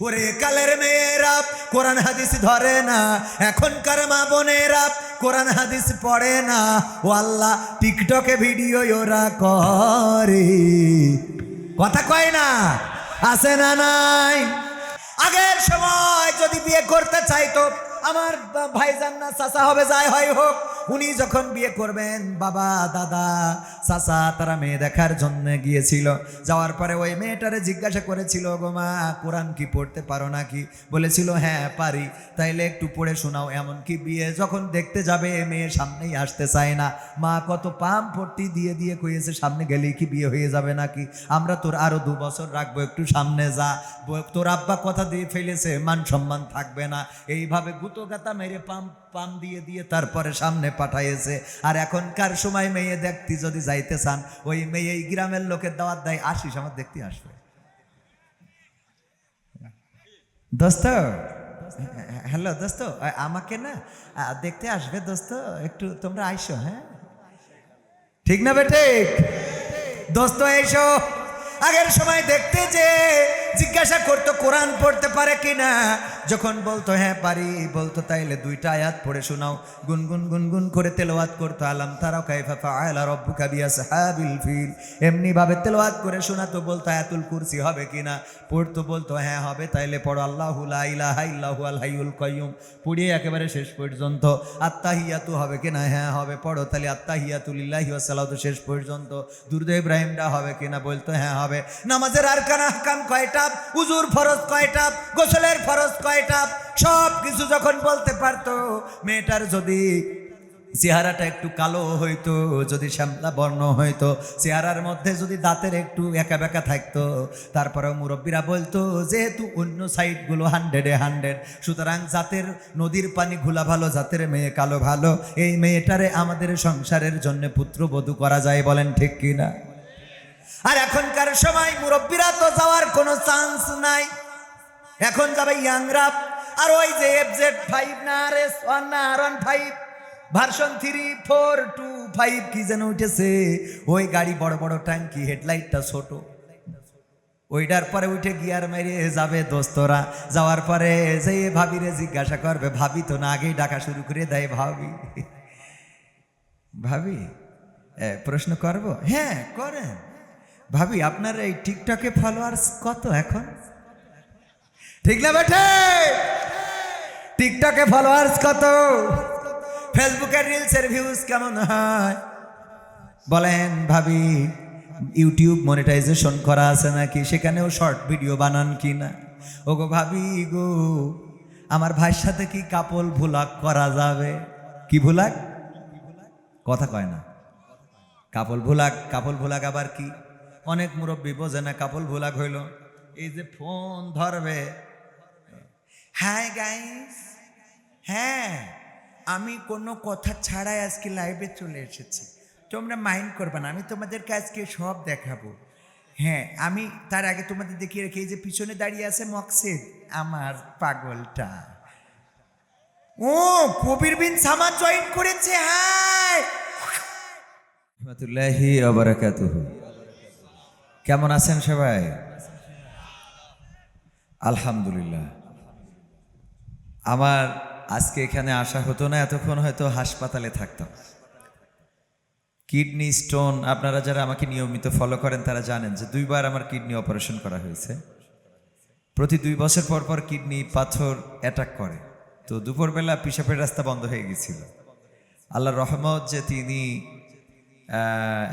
ওরে কালের মেয়েরা কোরআন হাদিস ধরে না, এখনকার মা বোনেরা কোরআন হাদিস পড়ে না। ও আল্লাহ, টিকটকে ভিডিও ওরা করে, কথা কয় না, আছে না নাই? আগের সময় যদি বিয়ে করতে চাইতো, আমার ভাইজান না চাচা হবে, যাই হয় হোক, উনি যখন বিয়ে করবেন, বাবা দাদা চাচা তারা মেয়ে দেখার জন্য গিয়েছিল। যাওয়ার পরে ওই মেয়েটারে জিজ্ঞাসা করেছিল, গো মা কোরআন কি পড়তে পারো নাকি? বলেছিল হ্যাঁ পারি। তাইলে একটু পড়ে শোনাও। এমনকি বিয়ে যখন দেখতে যাবে, মেয়ে সামনেই আসতে চায় না। মা কত পাম পট্টি দিয়ে দিয়ে কইয়েছে, সামনে গেলেই কি বিয়ে হয়ে যাবে নাকি? আমরা তোর আরো 2 বছর রাখবো, একটু সামনে যা। তোর আব্বা কথা দিয়ে ফেলেছে, মান সম্মান থাকবে না। এইভাবে গুতো গাতা মেরে পাম পাম দিয়ে দিয়ে তারপরে সামনে পাঠাইছে। আর এখনকার সময় মেয়ে দেখতে যদি যাইতে চান, ওই মেয়ে এই গ্রামের লোকের দাওয়াত দেয়, আসিস আমার দেখতে আসবে। দোস্ত, হ্যালো দোস্ত, আমাকে না দেখতে আসবে দোস্ত, একটু তোমরা আইসো। হ্যাঁ ঠিক না বেটে? দোস্ত এসো। আগের সময় দেখতে যে জিজ্ঞাসা করতো কোরআন পড়তে পারে কিনা, যখন বলতো হ্যাঁ পারি, বলতো তাইলে 2টা আয়াত পড়ে শোনাও। গুনগুন গুনগুন করে তেলাওয়াত করতো, আলাম তারা কাইফা ফাআলা রাব্বুকা বিআসহাবিল ফিল। এমনি ভাবে তেলাওয়াত করে শোনাতো। বলতো আয়াতুল কুরসি হবে কিনা, পড়তো, বলতো হ্যাঁ হবে। তাইলে পড়ো আল্লাহু লা ইলাহা ইল্লাহু আল হাইয়ুল কাইয়ুম, পড়িয়ে একেবারে শেষ পর্যন্ত। আত্তাহিয়াতু হবে কিনা, হ্যাঁ হবে, পড়ো। তাহলে আত্তাহিয়াতু লিল্লাহি ওয়া সালাতু শেষ পর্যন্ত। দুরূদ ইব্রাহিমটা হবে কিনা, বলতো হ্যাঁ হবে। নামাজের আরকান আহকাম কয়টা, উজুর ফরজ কয়টা, গোসলের ফরজ কয়টা, সব কিছু যখন বলতে পারতো। মেয়েটার যদি চেহারাটা একটু কালো হইতো, যদি শ্যামলা বর্ণ হইতো, চেহারার মধ্যে যদি দাঁতের একটু একা বেঁকা থাকতো, তারপরেও মুরব্বীরা বলতো যেহেতু অন্য সাইডগুলো 100-এ 100, সুতরাং জাতের নদীর পানি ঘোলা ভালো, জাতের মেয়ে কালো ভালো। এই মেয়েটারে আমাদের সংসারের জন্য পুত্রবধূ করা যায়, বলেন ঠিক কিনা? আর এখনকার সময় মুরব্বীরা তো যাওয়ার কোনো চান্স নাই। এখন যাবে ইয়াংরা। আর ওই যে FZ5 না RS1 না R15 ভার্সন 3, 4, 2, 5 কি যেন উঠেছে, ওই গাড়ি বড় বড় ট্যাঙ্কি, হেডলাইটটা ছোট, ওইটার পরে উঠে গিয়ার মেরে যাবে দোস্তরা। যাওয়ার পরে যে ভাবিরে জিজ্ঞাসা করবে, ভাবি তো না আগেই ডাকা শুরু করে দেয়, ভাবি ভাবি প্রশ্ন করব? হ্যাঁ করেন। ভাবি আপনার এই টিকটকে ফলোয়ার্স কত এখন? ঠিক না বেঠে? টিকটকে ফলোয়ার্স কত? ফেসবুকের রিলসের ভিউজ কেমন হয় বলেন? ভাবি ইউটিউব মনিটাইজেশন করা আছে নাকি, সেখানেও শর্ট ভিডিও বানান কি না? ও গো ভাবি গো, আমার ভাইয়ের সাথে কি কাপল ভুলাক করা যাবে? কি ভুলাক? কথা কয় না। কাপল ভুলাক, কাপল ভুলাক আবার কি? অনেক মুরব্বী বোঝে না কাপল ভুলাক হইল এই যে ফোন ধরবে, হাই গাইস, হ্যাঁ আমি কোনো কথা ছাড়াই আজকে লাইভে চলে এসেছি, তোমরা মাইন্ড করবে না, আমি তোমাদেরকে আজকে সব দেখাবো। হ্যাঁ আমি তার আগে তোমাদের দেখিয়ে রেখে, এই যে পিছনে দাঁড়িয়ে আছে মকসেদ, আমার পাগলটা, ও কবির বিন সামাদ জয়েন করেছে। হাই রাহমাতুল্লাহি ওয়া বারাকাতুহু। কেমন আছেন সবাই? আলহামদুলিল্লাহ। আমার আজকে এখানে আসা হতো না, এতক্ষণ হয়তো হাসপাতালে থাকতাম। কিডনি স্টোন, আপনারা যারা আমাকে নিয়মিত ফলো করেন তারা জানেন যে 2বার আমার কিডনি অপারেশন করা হয়েছে। প্রতি 2 বছর পর পর কিডনি পাথর অ্যাটাক করে। তো দুপুরবেলা পিশাপের রাস্তা বন্ধ হয়ে গেছিল। আল্লাহর রহমত যে তিনি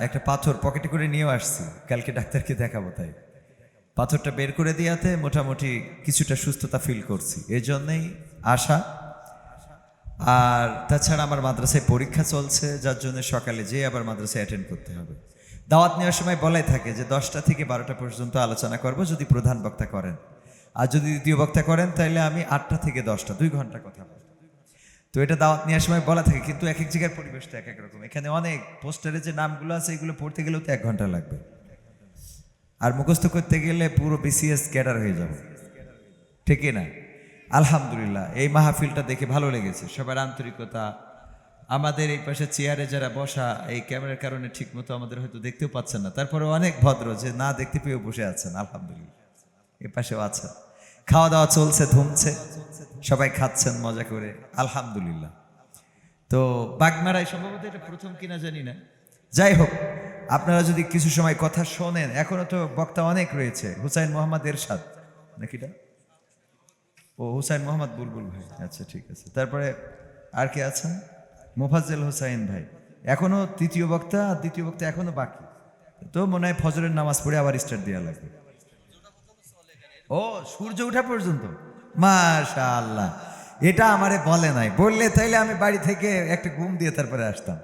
একটা পাথর পকেটে করে নিয়েও আসছি, কালকে ডাক্তারকে দেখাবো, তাই পাথরটা বের করে দেওয়াতে মোটামুটি কিছুটা সুস্থতা ফিল করছি, এই জন্যেই আসা। আর তাছাড়া আমার মাদ্রাসায় পরীক্ষা চলছে, যার জন্য সকালে যেয়ে আবার মাদ্রাসায় অ্যাটেন্ড করতে হবে। দাওয়াত নেওয়ার সময় বলাই থাকে যে 10টা থেকে 12টা পর্যন্ত আলোচনা করব যদি প্রধান বক্তা করেন, আর যদি দ্বিতীয় বক্তা করেন তাহলে আমি 8টা থেকে 10টা 2 ঘন্টা কথা বলব। তো এটা দাওয়াত নেওয়ার সময় বলা থাকে, কিন্তু এক এক জায়গার পরিবেশটা এক এক রকম। এখানে অনেক পোস্টারে যে নামগুলো আছে এগুলো পড়তে গেলেও তো 1 ঘন্টা লাগবে, আর মুখস্থ করতে গেলে পুরো BCS ক্যাডার হয়ে যাবে, ঠিক না? আলহামদুলিল্লাহ এই মাহফিলটা দেখে ভালো লেগেছে, সবার আন্তরিকতা। আমাদের এই পাশে চেয়ারে যারা বসা, এই ক্যামেরার কারণে ঠিক মতো আমাদের হয়তো দেখতেও পাচ্ছেন না, তারপরে অনেক ভদ্র যে না দেখতে পেয়েও বসে আছেন, আলহামদুলিল্লাহ। এ পাশেও আছেন, খাওয়া দাওয়া চলছে, ধুমছে, সবাই খাচ্ছেন মজা করে, আলহামদুলিল্লাহ। তো বাগমারায় সম্ভবত এটা প্রথম কিনা জানি না, যাই হোক, আপনারা যদি কিছু সময় কথা শোনেন, এখনো তো বক্তা অনেক রয়েছে। হুসাইন মোহাম্মদ এরশাদ নাকিটা, ও হুসাইন মোহাম্মদ বুলবুল ভাই, আচ্ছা ঠিক আছে। তারপরে আর কে আছেন? মোফাজ্জেল হোসাইন ভাই, এখনো তৃতীয় বক্তা আর দ্বিতীয় বক্তা এখনো বাকি। তো মনে হয় ফজরের নামাজ পড়ে আবার স্টার্ট দেওয়া লাগবে। ও সূর্য ওঠা পর্যন্ত, মাশাআল্লাহ। এটা আমারে বলে নাই, বললে তাইলে আমি বাড়ি থেকে একটা ঘুম দিয়ে তারপরে আসতাম।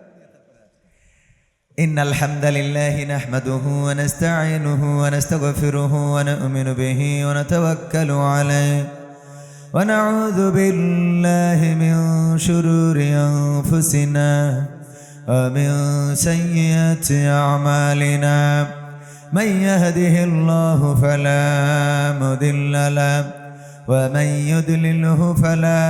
ইন্নাল হামদালিল্লাহি নাহমাদুহু ওয়া নাস্তাঈনুহু ওয়া নাস্তাগফিরুহু ওয়া নু'মিনু বিহি ওয়া নাতাওয়াক্কালু আলাইহি ওয়া নাউযু বিল্লাহি মিন শুরুরি আনফুসিনা ওয়া মিন সাইয়্যাতি আ'মালিনা মান ইয়াহদিহিল্লাহু ফালা মুদিল্লা লাহু ওয়া মান ইউদ্লিলহু ফালা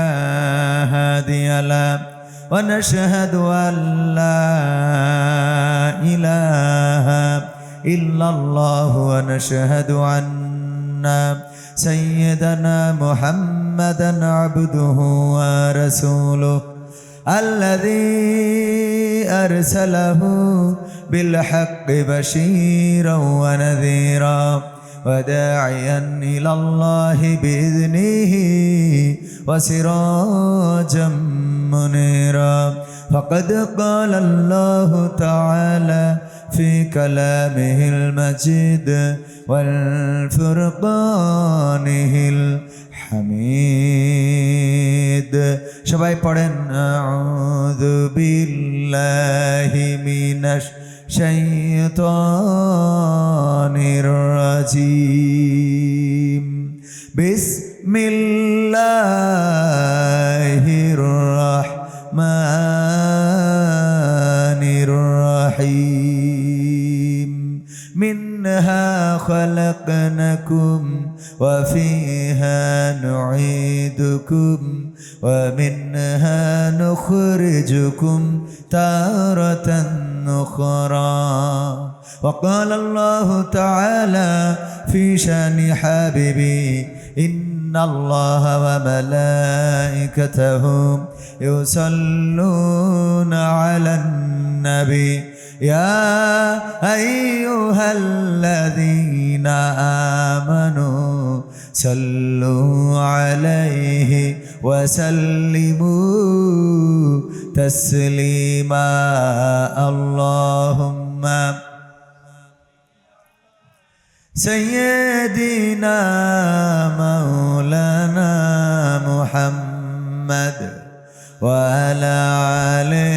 হাদিয়া লাহু ওয়া নাশহাদু আল লা ইলাহা ইল্লাল্লাহু ওয়া নাশহাদু আন্না সাইয়্যিদানা মুহাম্মাদান আবদুহু ওয়া রাসূলুহু আল্লাযী আরসালাহু বিল হাক্কি বাশীরাও ওয়া নাযীরা ওয়া দাঈয়ান ইলাল্লাহি বিইذনিহি ওয়া সিরাজাম মুনীরা ফাকাদ ক্বালা আল্লাহু তাআলা ফি কালামিহিল মাজিদ ওয়াল ফুরকানিহিল হামিদ। সবাই পড়েন আউযু বিল্লাহি মিনাশ শাইতানির রাজিম বিসমিল্লাহির রাহমানির রাহিম মিনহা খালাকনাকুম ওয়া ফিহা নুঈদুকুম ওয়া মিনহা নুখরিজুকুম তারাতান উখরা ওয়া ক্বালা আল্লাহু তাআলা ফি শানি হাবিবি ইন্নাল্লাহা ওয়া মালাইকাতাহু ইউসাল্লুনা আলান নাবি ইয়া আইয়ুহাল্লাযীনা আমানু সাল্লু আলাইহি ওয়া সাল্লিমু তাসলিমা আল্লাহুম্মা সাইয়্যিদিনা মাওলানা মুহাম্মদ ওয়া আলা আলি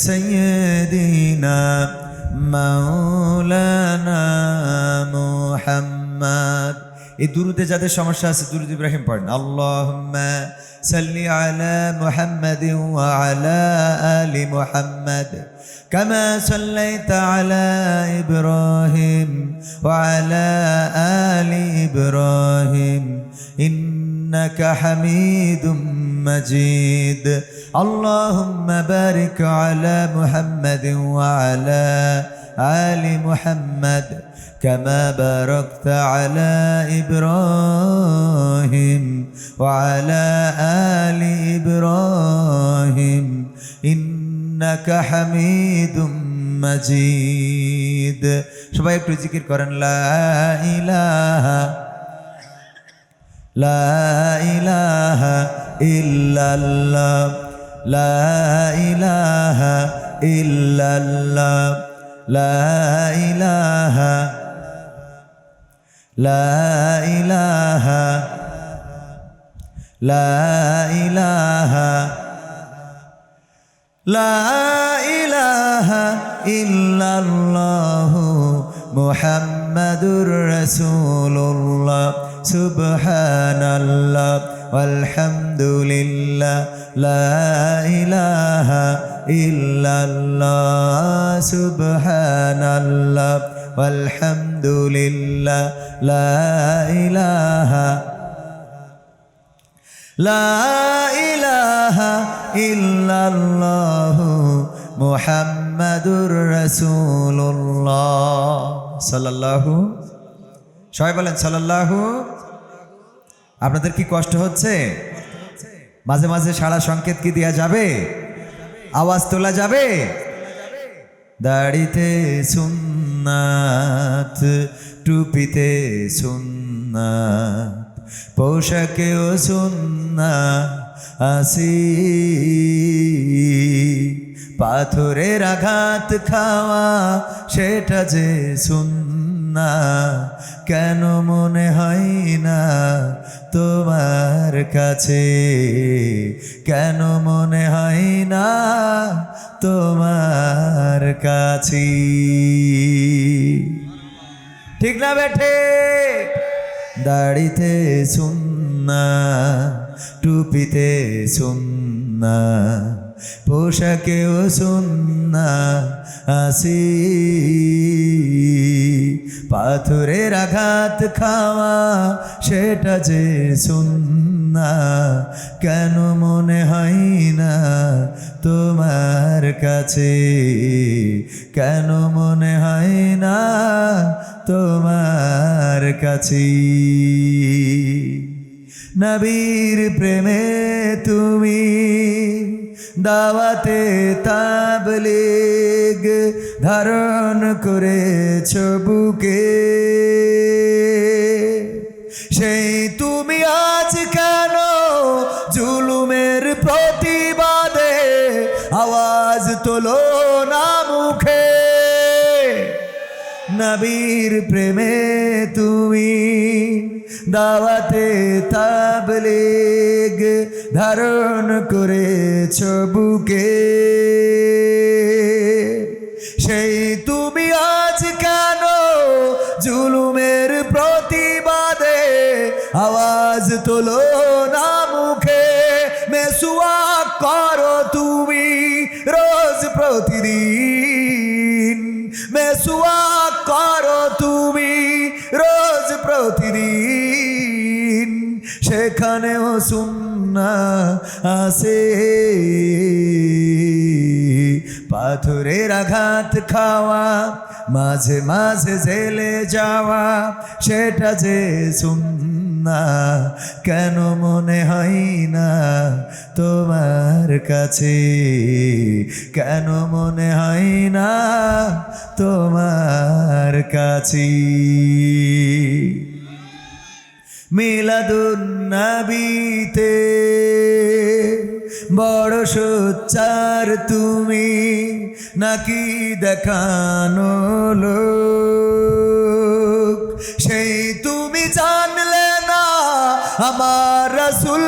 সাইয়্যিদিনা মাওলানা মুহাম্মদ। এই দুরুদে যাদের সমস্যা আছে দুরুদ ইব্রাহিম পড়েন। আল্লাহুম্মা সাল্লি আলা মুহাম্মাদিন ওয়া আলা আলি মুহাম্মাদ কামা সাল্লাইতা আলা ইব্রাহিম ওয়া আলা আলি ইব্রাহিম ইন্নাকা হামিদুম মাজিদ। আল্লাহুম্মা বারিক আলা মুহাম্মাদিন ওয়া আলা আলি মুহাম্মাদ كما باركت على إبراهيم وعلى آل إبراهيم إنك حميد مجيد। সবাই একটু জিকির করেন লা ইলাহা লা ইলাহা ইল্লাল্লাহ লা ইলাহা ইল্লাল্লাহ লা ইলাহা لا إله لا إله لا إله إلا الله محمد رسول الله سبحان الله والحمد لله لا إله إلا الله سبحان الله والحمد لله لا إله إلا الله محمد رسول الله صلى الله। সবাই বলেন সাল্লাল্লাহু আপনাদের কি কষ্ট হচ্ছে? মাঝে মাঝে সাড়া সংকেত কি দেয়া যাবে? আওয়াজ তোলা যাবে? দাড়িতে সুন্নাত, টুপিতে সুন্নাত, পোশাকেও সুন্নাত আসি, পাথরের আঘাত খাওয়া সেটা যে সুন্নাত, কেন মনে হয় না তোমার কাছে? কেন মনে হয় না তোমার কাছে? ঠিক না বেঠে? দাড়িতে সুন্নাত, টুপিতে সুন্নাত, পোশাকেও সুন্নাত আসি, পাথরের আঘাত খাওয়া সেটা যে সুন্নাত, কেন মনে হয় না তোমার কাছে? কেন মনে হয় না তোমার কাছে? নবীর প্রেমে তুমি দাওয়াতে তাবলীগ ধারণ করেছ বুকে, সেই তুমি আজ কেন জুলুমের প্রতিবাদে আওয়াজ তোলো না মুখে? নবীর প্রেমে তুমি দাওয়াতে তাবলীগ ধারণ করেছ বুকে, সেই তুমি আজ কেন জুলুমের প্রতিবাদে আওয়াজ তোলো না মুখে? মেসওয়াক করো তুমি রোজ প্রতিদিন, মেসওয়াক করো তুমি রোজ প্রতিদিন, সেখানেও সুন্নাত আছে। পাথরের আঘাত খাওয়া, মাঝে মাঝে জেলে যাওয়া সেটা যে সুন্নাত, কেন মনে হয় না তোমার কাছে? কেন মনে হয় না তোমার কাছে? মিলাদুন নবীতে বড় সোচ্চার তুমি, নাকি দেখানো লোক? সেই তুমি জানলে না আমার রাসূল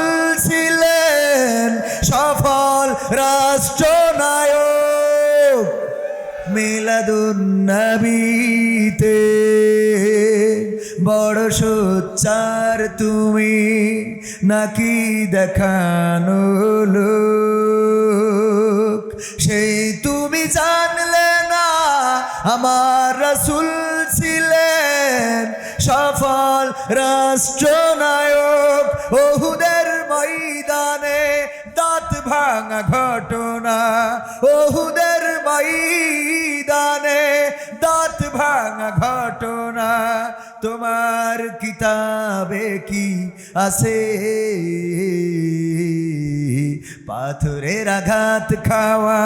ছিলেন সফল রাষ্ট্রনায়ক। মিলাদুন নবীতে বড় সোচ্চার তুমি, নাকি দেখানো লোক? সেই তুমি জানলে না আমার রাসূল ছিলেন সফল রাষ্ট্রনায়ক। উহুদের ময়দানে দাঁত ভাঙা ঘটনা, উহুদের ময়দানে দাঁত ভাঙা ঘটনা তোমার কিতাবে কি আছে? পাথরের আঘাত খাওয়া,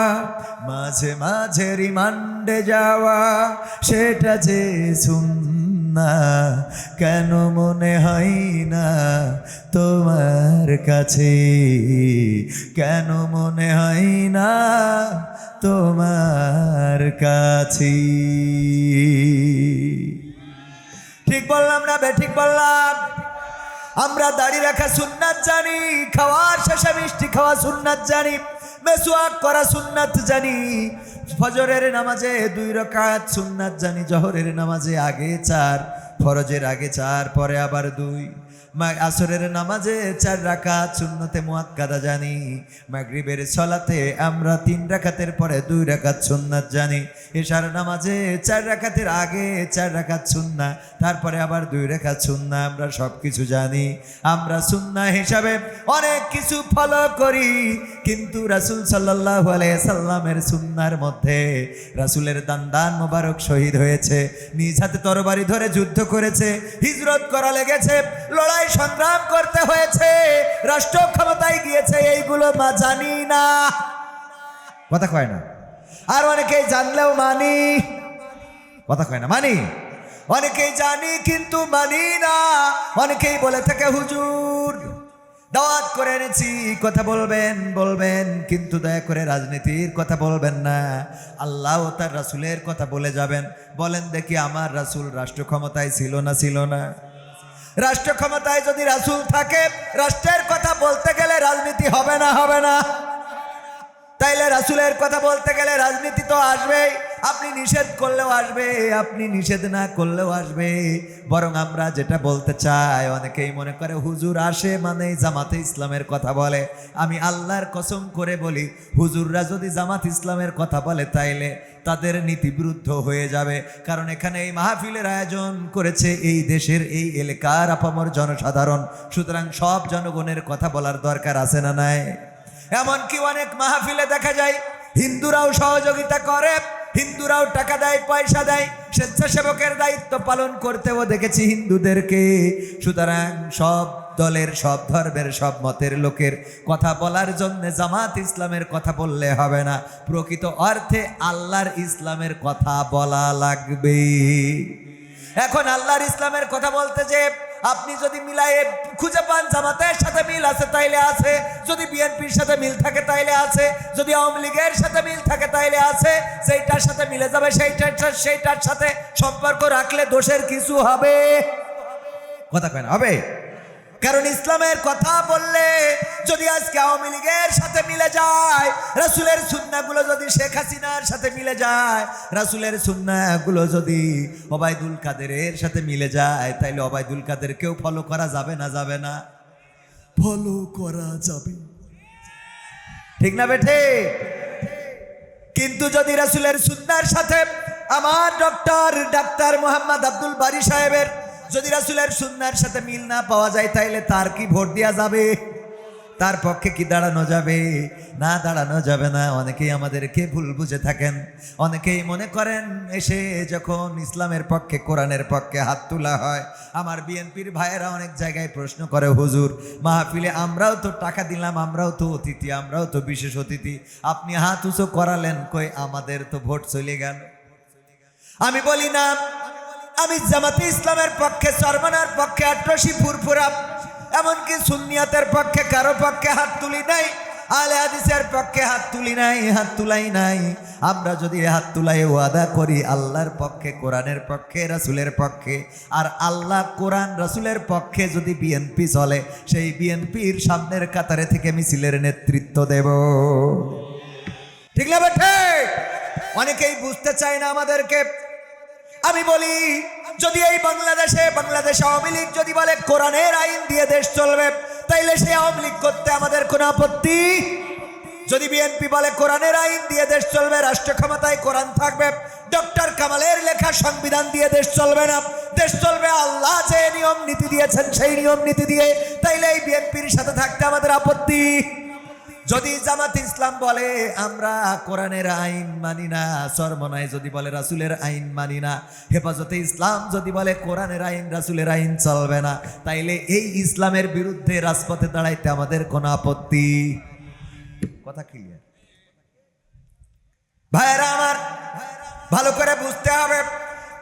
মাঝে মাঝে রিমান্ডে যাওয়া সেটা যে সুন্নাত, কেন মনে হয় না তোমার কাছে? কেন মনে হয় না তোমার কাছে? ঠিক বললাম না ঠিক বললাম? আমরা দাড়ি রাখা সুন্নাত জানি, খাওয়ার শেষে মিষ্টি খাওয়া সুন্নাত জানি, মেসওয়াক করা সুন্নাত জানি, ফজরের নামাজে 2 রাকাত সুন্নাত জানি, জোহরের নামাজে আগে 4, ফরজের আগে 4, পরে আবার 2, আসরের নামাজে 4 রাকাত সুন্নতে মুআক্কাদা জানি, মাগরিবের সালাতে আমরা 3 রাকাতের পরে 2 রাকাত সুন্নাত জানি, এশার নামাজে 4 রাকাতের আগে 4 রাকাত সুন্নাহ, তারপরে আবার 2 রাকাত সুন্নাহ। আমরা সব কিছু জানি। আমরা সুন্নাহ হিসাবে অনেক কিছু ফলো করি, কিন্তু রাসূল সাল্লাল্লাহু আলাইহি সাল্লামের সুন্নাহর মধ্যে রাসূলের দান্দান মোবারক শহীদ হয়েছে, নিজ হাতে তরবারি ধরে যুদ্ধ করেছে, হিজরত করা লেগেছে, লড়াই সংগ্রাম করতে হয়েছে, রাষ্ট্র ক্ষমতায় গিয়েছে, এইগুলো মা জানি না, কথা কয় না। আর অনেকেই জানলেও মানি, কথা কয় না, মানি। অনেকেই জানি কিন্তু মানি না। অনেকেই বলে থাকে হুজুর দাওয়াত করে এনেছি, কথা বলবেন বলবেন, কিন্তু দয়া করে রাজনীতির কথা বলবেন না, আল্লাহ ও তার রাসূলের কথা বলে যাবেন। বলেন দেখি, আমার রাসূল রাষ্ট্র ক্ষমতায় ছিল না ছিল না? রাষ্ট্র ক্ষমতায় যদি রাসূল থাকে, রাষ্ট্রের কথা বলতে গেলে রাজনীতি হবে না হবে না? তাইলে রাসূলের কথা বলতে গেলে রাজনীতি তো আসবেই। আপনি নিষেধ করলেও আসবে, আপনি নিষেধ না করলেও আসবে। বরং আমরা যেটা বলতে চাই, অনেকেই মনে করে হুজুর আসে মানে জামাতে ইসলামের কথা বলে। আমি আল্লাহর কসম করে বলি, হুজুররা যদি জামাত ইসলামের কথা বলে তাইলে তাদের নীতি বিরুদ্ধ হয়ে যাবে। কারণ এখানে এই মাহফিলের আয়োজন করেছে এই দেশের এই এলাকার আপামর জনসাধারণ, সুতরাং সব জনগণের কথা বলার দরকার আছে না নাই? এমনকি অনেক মাহফিলে দেখা যায় হিন্দুরাও সহযোগিতা করে, হিন্দুরাও টাকা দেয়, পয়সা দেয়, স্বেচ্ছাসেবকের দায়িত্ব পালন করতেও দেখেছি হিন্দুদেরকে। সুতরাং সব দলের, সব ধর্মের, সব মতের লোকের কথা বলার জন্য জামাত ইসলামের কথা বললে হবে না, প্রকৃত অর্থে আল্লাহর ইসলামের কথা বলা লাগবে। এখন আল্লাহর ইসলামের কথা বলতে যে আপনি যদি মিলায়ে খুঁজে পান জামাতের সাথে মিল আছে তাইলে আছে, যদি বিএনপির সাথে মিল থাকে তাইলে আছে, যদি আওয়ামী লীগের সাথে মিল থাকে তাইলে আছে, সেইটার সাথে মিলে যাবে, সেইটার সাথে সম্পর্ক রাখলে দোষের কিছু হবে? কথা কয় না, হবে? কারণ ইসলামের কথা বললে যদি আজকে আওয়ামী লীগের সাথে মিলে যায়, রাসূলের সুন্নাহগুলো যদি শেখ হাসিনার সাথে মিলে যায়, রাসূলের সুন্নাহগুলো যদি ওবায়দুল কাদেরের সাথে মিলে যায়, তাইলে ওবায়দুল কাদেরকেও ফলো করা যাবে না যাবে না? ফলো করা যাবে, ঠিক না বেঠে? কিন্তু যদি রাসূলের সুন্নাহর সাথে আমার ডাক্তার মোহাম্মদ আব্দুল বারী সাহেবের যদি রাসূলের সুন্নাহর সাথে মিল না পাওয়া যায়, তাইলে তার কি ভোট দেওয়া যাবে? তার পক্ষে কি দাঁড়ানো যাবে? না, দাঁড়ানো যাবে না। অনেকেই আমাদেরকে ভুল বুঝে থাকেন, অনেকেই মনে করেন এসে যখন ইসলামের পক্ষে, কোরআনের পক্ষে হাত তোলা হয়, আমার বিএনপির ভাইয়েরা অনেক জায়গায় প্রশ্ন করে, হুজুর মাহফিলে আমরাও তো টাকা দিলাম, আমরাও তো অতিথি, আমরাও তো বিশেষ অতিথি, আপনি হাত উঁচু করালেন কই? আমাদের তো ভোট চলে গেল। আমি বলি না, আমি জামাতে ইসলামের পক্ষে, চরমনার পক্ষে, আটরশি, ফুরফুরা, এমনকি সুন্নিয়াতের পক্ষে কারো পক্ষে হাত তুলি নাই, আলে হাদিসের পক্ষে হাত তুলি নাই, হাত তুলাই নাই। আমরা যদি হাত তুলাই ওয়াদা করি আল্লাহর পক্ষে, কোরআনের পক্ষে, রাসূলের পক্ষে, আর আল্লাহ, কোরআন, রাসূলের পক্ষে যদি বিএনপি চলে, সেই বিএনপির সামনের কাতারে থেকে মিছিলের নেতৃত্ব দেব, ঠিক না বেঠে? অনেকেই বুঝতে চায় না আমাদেরকে। আমি বলি, যদি এই বাংলাদেশে আওয়ামী লীগ যদি বলে কোরআনের আইন দিয়ে দেশ চলবে, তাইলে সে আওয়ামী লীগ করতে আমাদের কোনো আপত্তি? যদি বিএনপি বলে কোরআনের আইন দিয়ে দেশ চলবে, রাষ্ট্র ক্ষমতায় কোরআন থাকবে, ডক্টর কামালের লেখা সংবিধান দিয়ে দেশ চলবে না, দেশ চলবে আল্লাহ যে নিয়ম নীতি দিয়েছেন সেই নিয়ম নীতি দিয়ে, তাইলে এই বিএনপির সাথে থাকতে আমাদের আপত্তি? যদি জামাত ইসলাম বলে আমরা কোরআনের আইন মানি না, চরমনায় যদি বলে রাসূলের আইন মানি না, হেফাজতে ইসলাম যদি বলে কোরআনের আইন, রাসূলের আইন চলবে না, তাইলে এই ইসলামের বিরুদ্ধে রাজপথে দাঁড়াইতে আমাদের কোনো আপত্তি? কথা ক্লিয়ার? ভাইরা আমার, ভালো করে বুঝতে হবে,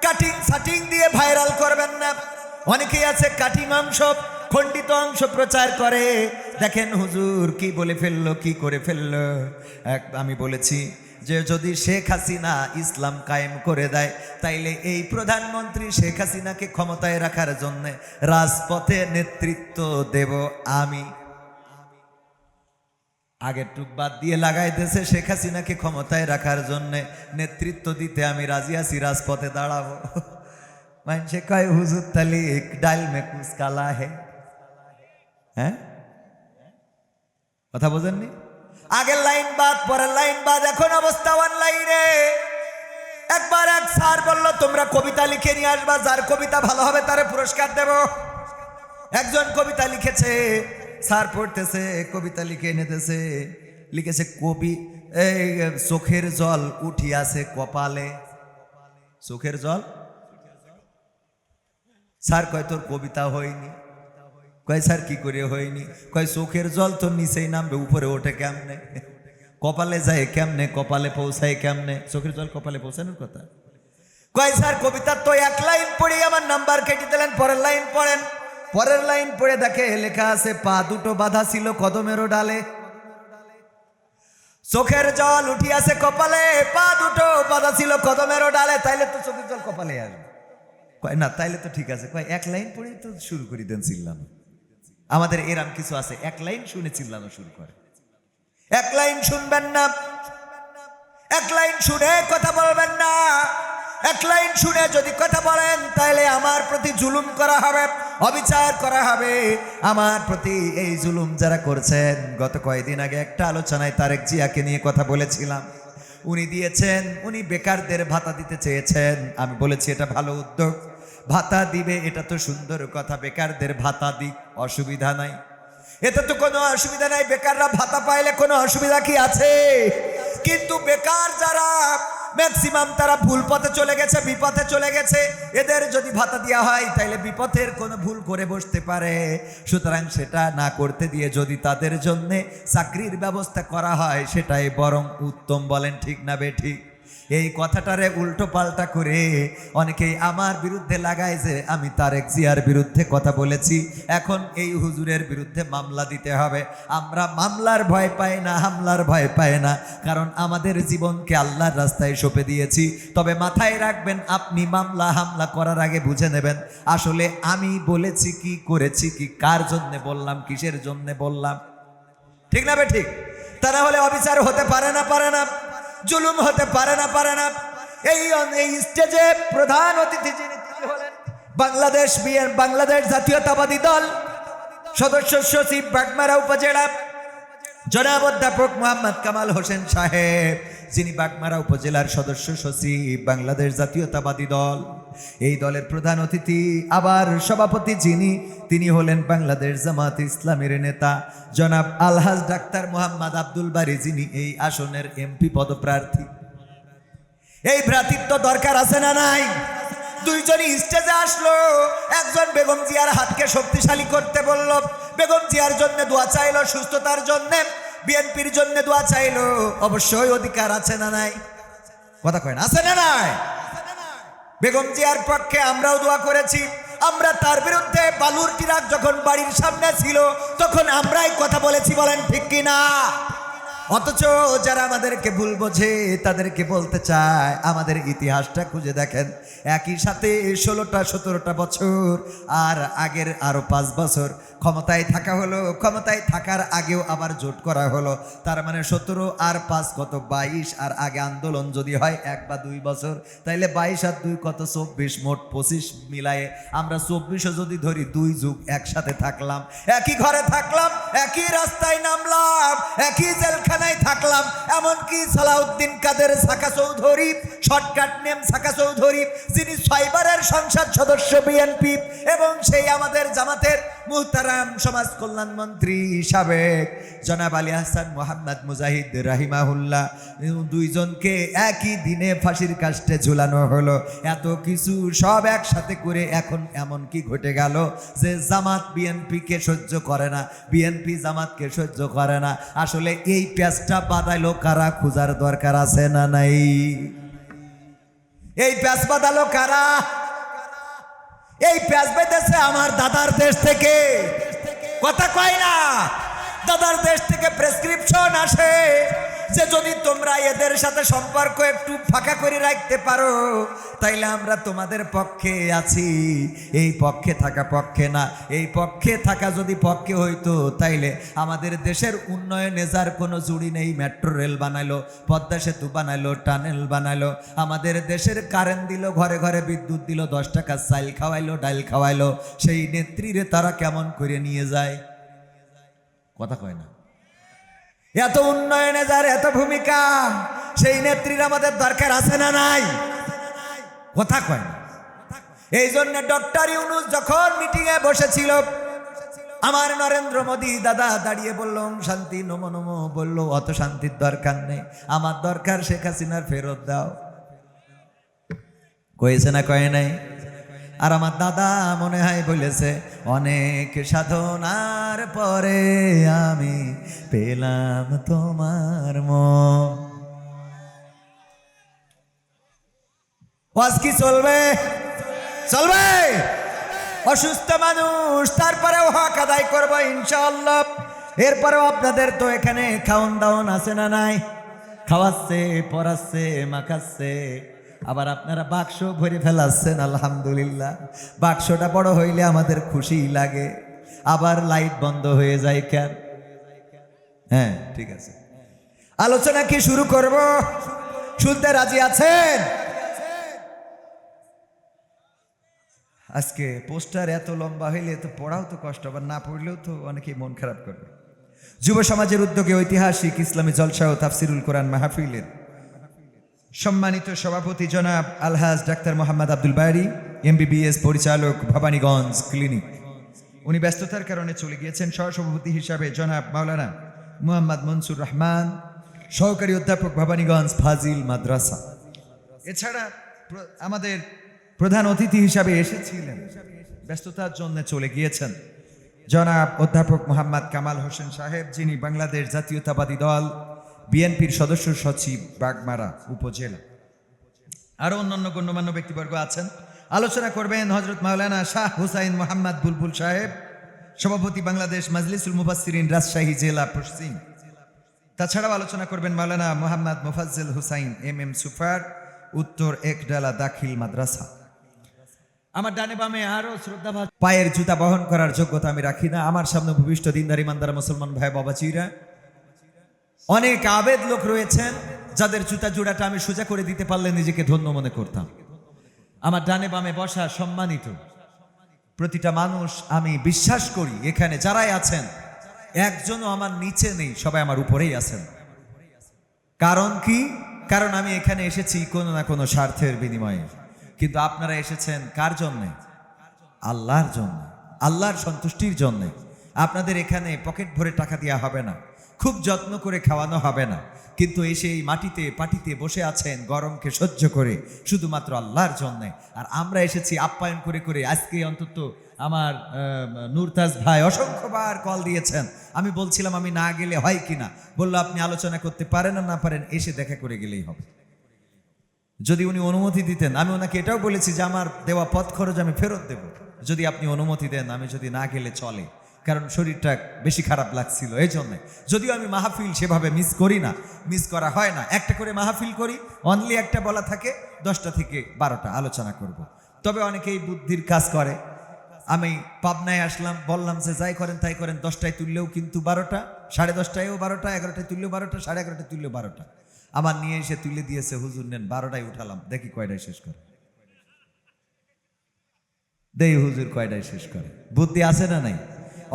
কাটিং সাটিং দিয়ে ভাইরাল করবেন না। অনেকেই আছে কাটিং অংশ, খণ্ডিত অংশ প্রচার করে, দেখেন হুজুর কি বলে ফেললো, কি করে ফেললো। আমি বলেছি যে যদি শেখ হাসিনা ইসলাম কায়েম করে দেয়, তাইলে এই প্রধানমন্ত্রী শেখ হাসিনাকে ক্ষমতায় রাখার জন্য রাজপথে নেতৃত্ব দেব আমি। আগের টুক বাদ দিয়ে লাগাই দেশে শেখ হাসিনাকে ক্ষমতায় রাখার জন্য নেতৃত্ব দিতে আমি রাজি আছি, রাজপথে দাঁড়াবো। মানুষে কয় হুজুর তালি ডাল মে কুছ কালা হে, হ্যাঁ? কথা বোঝেননি? আগের লাইন বাদ, পরের লাইন বাদ, এখন অবস্থা অনলাইনে। একবার এক স্যার বলল তোমরা কবিতা লিখে নিয়ে আসবা, যার কবিতা ভালো হবে তারে পুরস্কার দেব। একজন কবিতা লিখেছে, স্যার পড়তেছে, কবিতা লিখে এনেতেছে, লিখেছে কবি এই চোখের জল উঠিয়াছে কপালে। চোখের জল স্যার কয় তোর কবিতা হয়নি। কয় স্যার কি করে হয়নি? কয় চোখের জল তো নিচেই নামবে, উপরে ওঠে কেমনে? কপালে যায় কেমনে? কপালে পৌঁছায় কেমনে? চোখের জল কপালে পৌঁছানোর কথা। কয় স্যার কবিতার তো এক লাইন পড়ে আমার নাম্বার কেটে দিলেন, পরের লাইন পড়েন। পরের লাইন পড়ে দেখে লেখা আছে পা দুটো বাঁধা ছিল কদমেরও ডালে। চোখের জল উঠিয়াছে কপালে, পা দুটো বাঁধা ছিল কদমেরও ডালে, তাইলে তো চোখের জল কপালে আসবে। কয় না, তাইলে তো ঠিক আছে। কয় এক লাইন পড়েই তো শুরু করে দেন চিল্লানো। আমাদের এরাম কিছু আছে, এক লাইন শুনে চিল্লানো শুরু করে। এক লাইন শুনবেন না, এক লাইন শুনে কথা বলবেন না। এক লাইন শুনে যদি কথা বলেন তাহলে আমার প্রতি জুলুম করা হবে, অবিচার করা হবে আমার প্রতি। এই জুলুম যারা করছেন, গত কয়েকদিন আগে একটা আলোচনায় তারেক জিয়াকে নিয়ে কথা বলেছিলাম। উনি দিয়েছেন, উনি বেকারদের ভাতা দিতে চেয়েছেন। আমি বলেছি এটা ভালো উদ্যোগ, ভাতা দিবে, এটা তো সুন্দর কথা। বেকারদের ভাতা দিক, অসুবিধা নাই, এতে তো কোনো অসুবিধা নাই। বেকাররা ভাতা পাইলে কোনো অসুবিধা কি আছে? কিন্তু বেকার যারা ম্যাক্সিমাম তারা ভুল পথে চলে গেছে, বিপথে চলে গেছে। এদের যদি ভাতা দেওয়া হয় তাহলে বিপথের কোনো ভুল করে বসতে পারে। সুতরাং সেটা না করতে দিয়ে যদি তাদের জন্যে চাকরির ব্যবস্থা করা হয় সেটাই বরং উত্তম। বলেন ঠিক না বেঠিক? এই কথাটারে উল্টো পাল্টা করে অনেকেই আমার বিরুদ্ধে লাগায় যে আমি তারেক জিয়ার বিরুদ্ধে কথা বলেছি, এখন এই হুজুরের বিরুদ্ধে মামলা দিতে হবে। আমরা মামলার ভয় পাই না, হামলার ভয় পাই না, কারণ আমাদের জীবনকে আল্লাহর রাস্তায় সঁপে দিয়েছি। তবে মাথায় রাখবেন, আপনি মামলা হামলা করার আগে বুঝে নেবেন আসলে আমি বলেছি কি, করেছি কি, কার জন্যে বললাম, কিসের জন্যে বললাম। ঠিক না ঠিক? তা না হলে অবিচার হতে পারে না, পারে না, জুলুম হতে পারে না, পারে না। এই স্টেজে প্রধান অতিথি যিনি, তিনি হলেন বাংলাদেশ জাতীয়তাবাদী দল সদস্য সচিব বাগমারা উপজেলা জনাব অধ্যাপক মোহাম্মদ কামাল হোসেন সাহেব, যিনি বাগমারা উপজেলার সদস্য সচিব বাংলাদেশ জাতীয়তাবাদী দল। এই দলের প্রধান অতিথি আবার সভাপতি যিনি, তিনি হলেন বাংলাদেশ জামাত ইসলামের নেতা জনাব আলহাজ ডাক্তার মোহাম্মদ আব্দুল বারী, যিনি এই আসনের এমপি পদপ্রার্থী। এই ভ্রাতৃত্ব দরকার আছে না নাই? দুইজনই স্টেজে আসলো, একজন বেগম জিয়ার হাতকে শক্তিশালী করতে বলল, বেগম জিয়ার জন্য দোয়া চাইলো, সুস্থতার জন্য, বিএনপির জন্য দোয়া চাইলো। অবশ্যই অধিকার আছে না নাই? কথা কয় না, আছে না নাই? বেগম জিয়ার পক্ষে আমরাও দোয়া করেছি। আমরা তার বিরুদ্ধে বালুর ট্রাক যখন বাড়ির সামনে ছিল তখন আমরাই কথা বলেছি। বলেন ঠিক কিনা? অথচ যারা আমাদেরকে ভুল বোঝে তাদেরকে বলতে চায়, আমাদের ইতিহাসটা খুঁজে দেখেন। একই সাথে 16টা 17টা বছর আর আগের আরো 5 বছর ক্ষমতায় থাকা হলো। ক্ষমতায় থাকার আগেও আবার জোট করা হলো। তার মানে 17 আর 5 কত? 22। আর আগে আন্দোলন যদি হয় 1 বা 2 বছর, তাইলে 22 আর 2 কত? 24। মোট 25 মিলায়ে আমরা 24ও যদি ধরি, 2 যুগ একসাথে থাকলাম, একই ঘরে থাকলাম, একই রাস্তায় নামলাম, একই জেলখানায় থাকলাম। এমনকি সালাউদ্দিন কাদের সাকা চৌধুরী, শর্টকাট নেম সাকা চৌধুরী, যিনি 6 বারের সংসদ সদস্য বিএনপি, এবং সেই আমাদের জামাতের মুহতারাম সমাজ কল্যাণ মন্ত্রী সাবেক জনাব আলী হাসান মোহাম্মদ মুজাহিদ রাহিমাহুল্লাহ, দুইজনকে একই দিনে ফাঁসির কাস্টে ঝুলানো হলো। এত কিছু সব একসাথে করে এখন এমন কি ঘটে গেল যে জামাত বিএনপিকে সহ্য করে না, বিএনপি জামাতকে সহ্য করে না। আসলে এই প্যাচটা বাঁধাইলো কারা? খোঁজার দরকার আছে না নাই? এই প্যাচ বাঁধালো কারা? এই প্যাচ বেঁধেছে আমার দাদার দেশ থেকে। কথা কয় না? দাদার দেশ থেকে প্রেসক্রিপশন আসে যে যদি তোমরা এদের সাথে সম্পর্ক একটু ফাঁকা করে রাখতে পারো তাইলে আমরা তোমাদের পক্ষে আছি। এই পক্ষে থাকা পক্ষে না, এই পক্ষে থাকা যদি পক্ষে হইতো তাইলে আমাদের দেশের উন্নয়নে যার কোনো জুড়ি নেই, মেট্রো রেল বানাইলো, পদ্মা সেতু বানাইলো, টানেল বানাইলো, আমাদের দেশের কারেন্ট দিল, ঘরে ঘরে বিদ্যুৎ দিল, 10 টাকা চাল খাওয়াইলো, ডাল খাওয়াইলো। সেই নেত্রীরে তারা কেমন করে নিয়ে যায়? কথা কয় না? এত উন্নয়নে যার এত ভূমিকা, সেই নেত্রীর আমাদের দরকার আছে না নাই? কথা কয় না? এই জন্য ডক্টর ইউনূস যখন মিটিংয়ে বসেছিল আমার নরেন্দ্র মোদী দাদা দাঁড়িয়ে বলল শান্তি, নমো নমো, বলল অত শান্তির দরকার নেই, আমার দরকার শেখ হাসিনার ফেরত দাও। কয়েছে না কয়ে নাই? আর আমার দাদা মনে হয় বলেছে, অনেক সাধনার পরে আমি পেলাম তোমার মন। ওয়াজ কি চলবে? চলবে। অসুস্থ মানুষ, তারপরেও হক আদায় করবো ইনশাআল্লাহ। এরপরেও আপনাদের তো এখানে খাওন দাওন আছে না নাই? খাওয়াচ্ছে, পড়াচ্ছে, মাখাচ্ছে, আবার আপনারা বাক্স ভরে ফেলাচ্ছেন। আলহামদুলিল্লাহ, বাক্সটা বড় হইলে আমাদের খুশি লাগে। আবার লাইট বন্ধ হয়ে যায় কেন? হ্যাঁ ঠিক আছে, আলোচনা কি শুরু করব? শুনতে রাজি আছেন? আজকে পোস্টার এত লম্বা হইলে তো পড়াও তো কষ্ট, আবার না পড়লেও তো অনেকেই মন খারাপ করবে। যুব সমাজের উদ্যোগে ঐতিহাসিক ইসলামী জলসা ও তাফসিরুল কোরআন মাহফিলের সম্মানিত সভাপতি জনাব আলহাজ ডাক্তার মোহাম্মদ আব্দুল বারী MBBS, পরিচালক, ভবানীগঞ্জ ক্লিনিক, উনি ব্যস্ততার কারণে চলে গিয়েছেন। সহসভাপতি হিসাবে জনাব মাওলানা মুহাম্মদ মনসুর রহমান, সহকারী অধ্যাপক, ভবানীগঞ্জ ফাজিল মাদ্রাসা। এছাড়া আমাদের প্রধান অতিথি হিসাবে এসেছিলেন, ব্যস্ততার জন্য চলে গিয়েছেন, জনাব অধ্যাপক মোহাম্মদ কামাল হোসেন সাহেব, যিনি বাংলাদেশ জাতীয়তাবাদী দল বিএনপির সদস্য সচিব, বাগমারা উপজেলা। আরও অন্যান্য গণ্যমান্য ব্যক্তিবর্গ আছেন। আলোচনা করবেন হজরত মাওলানা শাহ হুসাইন মোহাম্মদ বুলবুল সাহেব, সভাপতি বাংলাদেশ মাজলিসুল মুফাসসিরিন, রাজশাহী জেলা পশ্চিম। তাছাড়াও আলোচনা করবেন মাওলানা মোহাম্মদ মুফাজ্জল হুসাইন MM সুফার, উত্তর একডালা দাখিল মাদ্রাসা। আমার ডানে বামে আরো শ্রদ্ধাভাজন, পায়ের জুতা বহন করার যোগ্যতা আমি রাখি না। আমার সামনে ভূমিষ্ঠ দিনদার ইমানদার মুসলমান ভাই বাবাজিরা, অনেক আবেদ লোক রয়েছেন যাদের জুতা জোড়াটা আমি সোজা করে দিতে পারলে নিজেকে ধন্য মনে করতাম। আমার ডানে বামে বসা সম্মানিত প্রতিটা মানুষ, আমি বিশ্বাস করি এখানে যারাই আছেন একজনও আমার নিচে নেই, সবাই আমার উপরেই আছেন। কারণ কি? কারণ আমি এখানে এসেছি কোনো না কোনো স্বার্থের বিনিময়ে, কিন্তু আপনারা এসেছেন কার জন্যে? আল্লাহর জন্য, আল্লাহর সন্তুষ্টির জন্যে। আপনাদের এখানে পকেট ভরে টাকা দেওয়া হবে না, খুব যত্ন করে খাওয়ানো হবে না, কিন্তু এসে এই মাটিতে পাটিতে বসে আছেন গরমকে সহ্য করে শুধুমাত্র আল্লাহর জন্যে। আর আমরা এসেছি আপ্যায়ন করে করে। আজকে অন্তত আমার নুরতাজ ভাই অসংখ্যবার কল দিয়েছেন, আমি বলছিলাম আমি না গেলে হয় কিনা, বললো আপনি আলোচনা করতে পারেন না পারেন, এসে দেখা করে গেলেই হবে। যদি উনি অনুমতি দিতেন, আমি ওনাকে এটাও বলেছি যে আমার দেওয়া পথ খরচ আমি ফেরত দেব যদি আপনি অনুমতি দেন, আমি যদি না গেলে চলে, কারণ শরীরটা বেশি খারাপ লাগছিল এই জন্যে। যদিও আমি মাহফিল সেভাবে মিস করি না, মিস করা হয় না, একটা করে মাহফিল করি, অনলি একটা বলা থাকে 10টা থেকে 12টা আলোচনা করব। তবে অনেকেই বুদ্ধির কাজ করে। আমি পাবনায় আসলাম, বললাম যে যাই করেন তাই করেন, 10টায় তুললেও কিন্তু 12টা, 10:30টায়ও 12টা, 11টায় তুললেও 12টা, 11:30টায় তুললেও 12টা। আমার নিয়ে এসে তুলে দিয়েছে, হুজুর নেন, 12টায় উঠালাম, দেখি কয়টায় শেষ করে। দেই হুজুর কয়টায় শেষ করে। বুদ্ধি আছে না নাই?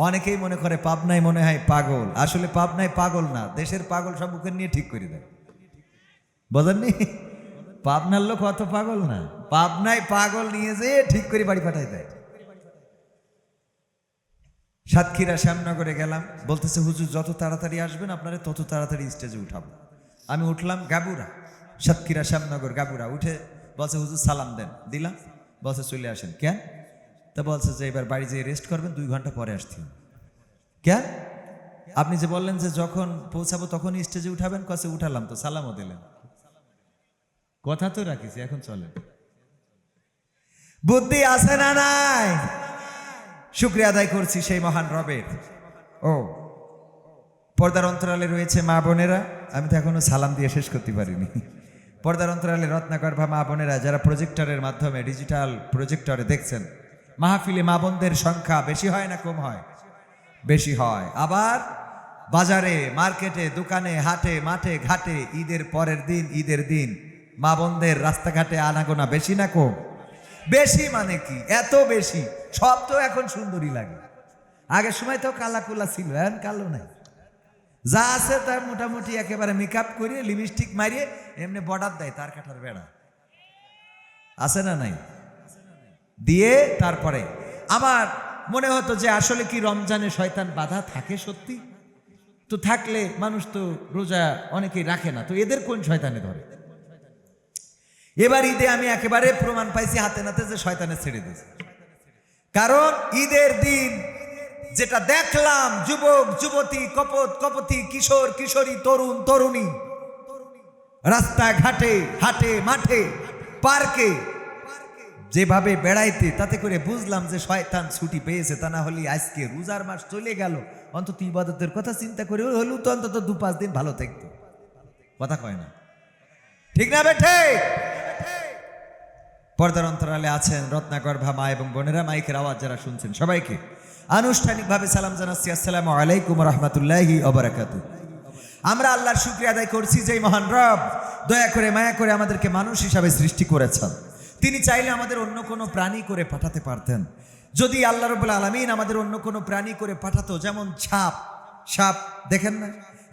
অনেকেই মনে করে পাবনায় মনে হয় পাগল, আসলে পাবনায় পাগল না, দেশের পাগল সব মুখে নিয়ে ঠিক করে দেয়। বোঝেননি? পাবনার লোক অত পাগল না, পাবনায় পাগল নিয়ে যেয়ে ঠিক করে বাড়ি পাঠায় দেয়। সাতক্ষীরা শ্যামনগরে গেলাম, বলতেছে হুজুর যত তাড়াতাড়ি আসবেন আপনারা তত তাড়াতাড়ি স্টেজে উঠাবো। আমি উঠলাম গাবুরা, সাতক্ষীরা শ্যামনগর গাবুরা, উঠে বলছে হুজুর সালাম দেন, দিলাম, বলছে চলে আসেন। কেন? তা বলছে যে এবার বাড়ি যেয়ে রেস্ট করবেন, 2 ঘন্টা পরে আসতে হবে। কেন? আপনি যে বললেন যে যখন পৌঁছাবো তখনই স্টেজে উঠাবেন, কাছে উঠালাম তো, সালামও দিলেন, কথা তো রাখিছি, এখন চলেন। বুদ্ধি আছে না নাই? শুকরিয়া আদায় করছি সেই মহান রবের। ও পর্দার অন্তরালে রয়েছে মা বোনেরা, আমি তো এখনো সালাম দিয়ে শেষ করতে পারিনি। পর্দার অন্তরালে রত্নাগর্ভা মা বোনেরা যারা প্রজেক্টরের মাধ্যমে, ডিজিটাল প্রজেক্টরে দেখছেন, মাহফিলে মা বোনদের সংখ্যা বেশি হয় না কম হয়? বেশি হয়। আবার বাজারে, মার্কেটে, দোকানে, হাটে, মাঠে, ঘাটে ঈদের পরের দিন, ঈদের দিন মা বোনদের রাস্তাঘাটে আনাগোনা বেশি না কম? বেশি। মানে কি এত বেশি? সব তো এখন সুন্দরী লাগে, আগের সময় তো কালা কুলা ছিল, এখন কালো নাই, যা আছে তার মোটামুটি একেবারে মেকআপ করিয়ে লিপস্টিক মারিয়ে এমনি বর্ডার দেয়, তার কাটার বেড়া আছে না নাই, দিয়ে তারপরে আমার মনে হতো যে আসলে কি রমজানে শয়তান বাধা থাকে সত্যি? তো থাকলে মানুষ তো রোজা অনেকেই রাখে না, তো এদের কোন শয়তানে ধরে? এবার ঈদে আমি একেবারে প্রমাণ পাইছি হাতে নাতে যে শয়তানে ছেড়ে দিয়েছে। কারণ ঈদের দিন যেটা দেখলাম, যুবক যুবতী, কপত কপতি, কিশোর কিশোরী, তরুণ তরুণী রাস্তাঘাটে, হাটে মাঠে, পার্কে যেভাবে বেড়াইতে, তাতে করে বুঝলাম যে শয়তান ছুটি পেয়েছে। তা না হলে আজকে রোজার মাস চলে গেল, অন্তত ইবাদতের কথা চিন্তা করে হলেও তো অন্তত 2-5 দিন ভালো থাকতো। কথা কয় না, ঠিক না বেঠে? পর্দার অন্তরালে আছেন রত্নাকর ভামা এবং বোনেরা, মাইকের আওয়াজ যারা শুনছেন সবাইকে আনুষ্ঠানিকভাবে সালাম জানাচ্ছি। আসসালামু আলাইকুম রহমতুল্লাহি ওয়া বারাকাতুহু। আমরা আল্লাহর শুকরিয়া আদায় করছি যে মহান রব দয়া করে মায়া করে আমাদেরকে মানুষ হিসাবে সৃষ্টি করেছেন। তিনি চাইলে আমাদের অন্য কোনো প্রাণী করে পাঠাতে পারতেন। যদি আল্লাহ রাব্বুল আলামিন আমাদের অন্য কোনো প্রাণী করে পাঠাতো, যেমন সাপ দেখেন না,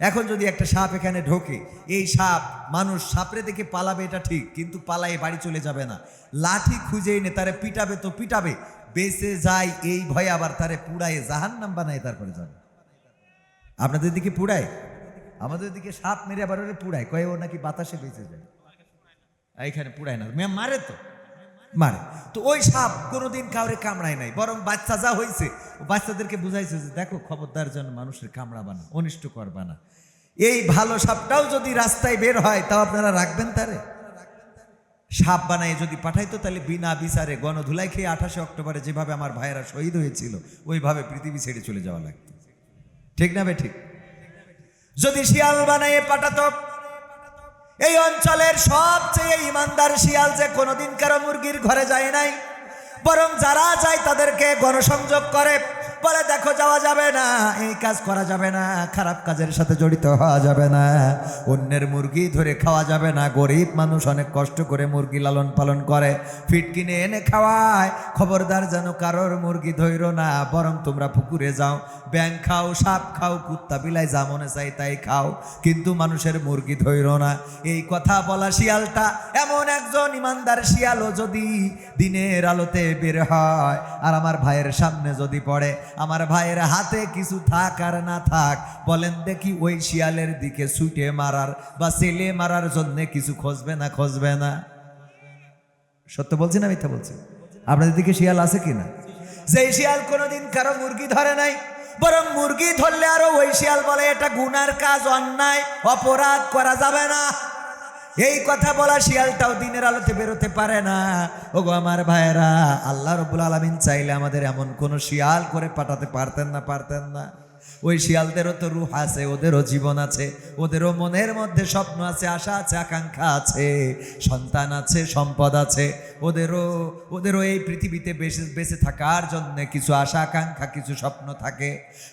এখন যদি একটা সাপ এখানে ঢোকে, এই সাপ, মানুষ সাপরে দেখে পালাবে এটা ঠিক, কিন্তু পালায়ে বাড়ি চলে যাবে না, লাঠি খুঁজে এনে তারে পিটাবে তো পিটাবে, বেঁচে যায় এই ভয়ে আবার তারে পুড়ায় জাহান্নাম বানায় তারপরে যাবে। আপনাদের দিকে পুড়ায়, আমাদের দিকে সাপ মেরে আবার ওরে পুড়ায়, কয়ে ও নাকি বাতাসে বেঁচে যায়। এইখানে পুড়ায় না, মারে তো মারে। তো ওই সাপ কোনোদিন কাউরে কামড়ায় নাই, বরং বাচ্চা যা হয়েছে বাচ্চাদেরকে বুঝাইছে যে দেখো খবরদার যেন মানুষের কামড়াবা না, অনিষ্ট করবা না। এই ভালো সাপটাও যদি রাস্তায় বের হয় তাও আপনারা রাখবেন তারে? সাপ বানায় যদি পাঠাইতো তাহলে বিনা বিচারে গণধুলাই খেয়ে 28 অক্টোবরে যেভাবে আমার ভাইয়েরা শহীদ হয়েছিল ওইভাবে পৃথিবী ছেড়ে চলে যাওয়া লাগতো, ঠিক না বে ঠিক? যদি শিয়াল বানায় পাঠাতো, এই অঞ্চলের সবচেয়ে ইমানদার শিয়াল যে কোনোদিন কারো মুরগির ঘরে যায় নাই, বরং যারা যায় তাদেরকে গণসংযোগ করে, বলে দেখো যাওয়া যাবে না, এই কাজ করা যাবে না, খারাপ কাজের সাথে জড়িত হওয়া যাবে না, অন্যের মুরগি ধরে খাওয়া যাবে না, গরিব মানুষ অনেক কষ্ট করে মুরগি লালন পালন করে, ফিট কিনে এনে খাওয়ায়, খবরদার যেন কারোর মুরগি ধইরো না, বরং তোমরা পুকুরে যাও, ব্যাঙ খাও, সাপ খাও, কুত্তা বিলাই যা মনে চাই তাই খাও, কিন্তু মানুষের মুরগি ধইরো না। এই কথা বলা শিয়ালটা এমন একজন ইমানদার শিয়ালও যদি দিনের আলোতে বের হয় আর আমার ভাইয়ের সামনে যদি পড়ে, আমার ভাইয়ের হাতে কিছু থাক আর না থাক, বলেন দেখি ওই শিয়ালের দিকে ছুটে মারার বা ছেলে মারার জন্য কিছু খুঁজবে না? খুঁজবে না? সত্য বলছি না মিথ্যা বলছি? আপনাদের দিকে শিয়াল আছে কিনা? যে শিয়াল কোনোদিন কারো মুরগি ধরে নাই, বরং মুরগি ধরলে আরো ওই শিয়াল বলে এটা গুনার কাজ, অন্যায়, অপরাধ করা যাবে না। এই কথা বলা শিয়ালটাও দিনের আলোতে বেরোতে পারে না। ওগো আমার ভাইয়েরা, আল্লাহ রাব্বুল আলামিন চাইলে আমাদের এমন কোন শিয়াল করে পাঠাতে পারতেন না? পারতেন না? ওই শিয়ালদেরও তো রূহ আছে, ওদেরও জীবন আছে, ওদেরও মনের মধ্যে স্বপ্ন আছে, আশা আছে, আকাঙ্ক্ষা আছে, সন্তান আছে, সম্পদ আছে, ওদেরও এই পৃথিবীতে বেঁচে থাকার জন্য কিছু আশা আকাঙ্ক্ষা, কিছু স্বপ্ন থাকে।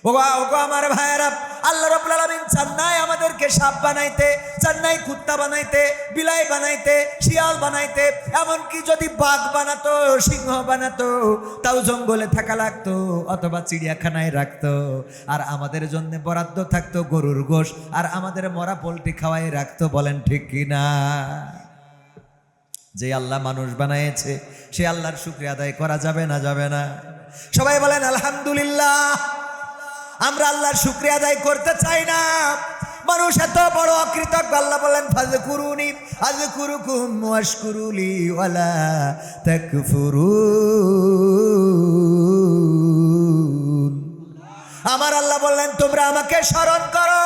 ওগো আমার ভাইয়েরা, আল্লাহ রাব্বুল আলামিন চান নাই আমাদেরকে সাপ বানাইতে, চান নাই কুত্তা বানাইতে, বিলাই বানাইতে, শিয়াল বানাইতে, এমনকি যদি বাঘ বানাতো, সিংহ বানাতো, তাও জঙ্গলে থাকা লাগতো অথবা চিড়িয়াখানায় রাখতো, আর আমাদের জন্য বরাদ্দ থাকতো গরুর গোশ, আর আমাদের মরা পোল্ট্রি খাওয়াই রাখতো। বলেন ঠিক কিনা? যে আল্লাহ মানুষ বানাইছে সে আল্লাহর শুকরিয়া আদায় করা যাবে না? যাবে না? সবাই বলেন আলহামদুলিল্লাহ। আমরা আল্লাহর শুকরিয়া আদায় করতে চাই না। মানুষ এত বড় অকৃতজ্ঞ। আল্লাহ বলেন ফাযকুরুনি আযকুরুকুম ওয়াশকুরুলি ওয়ালা তাকফুরুন। আমার আল্লাহ বললেন তোমরা আমাকে স্মরণ করো,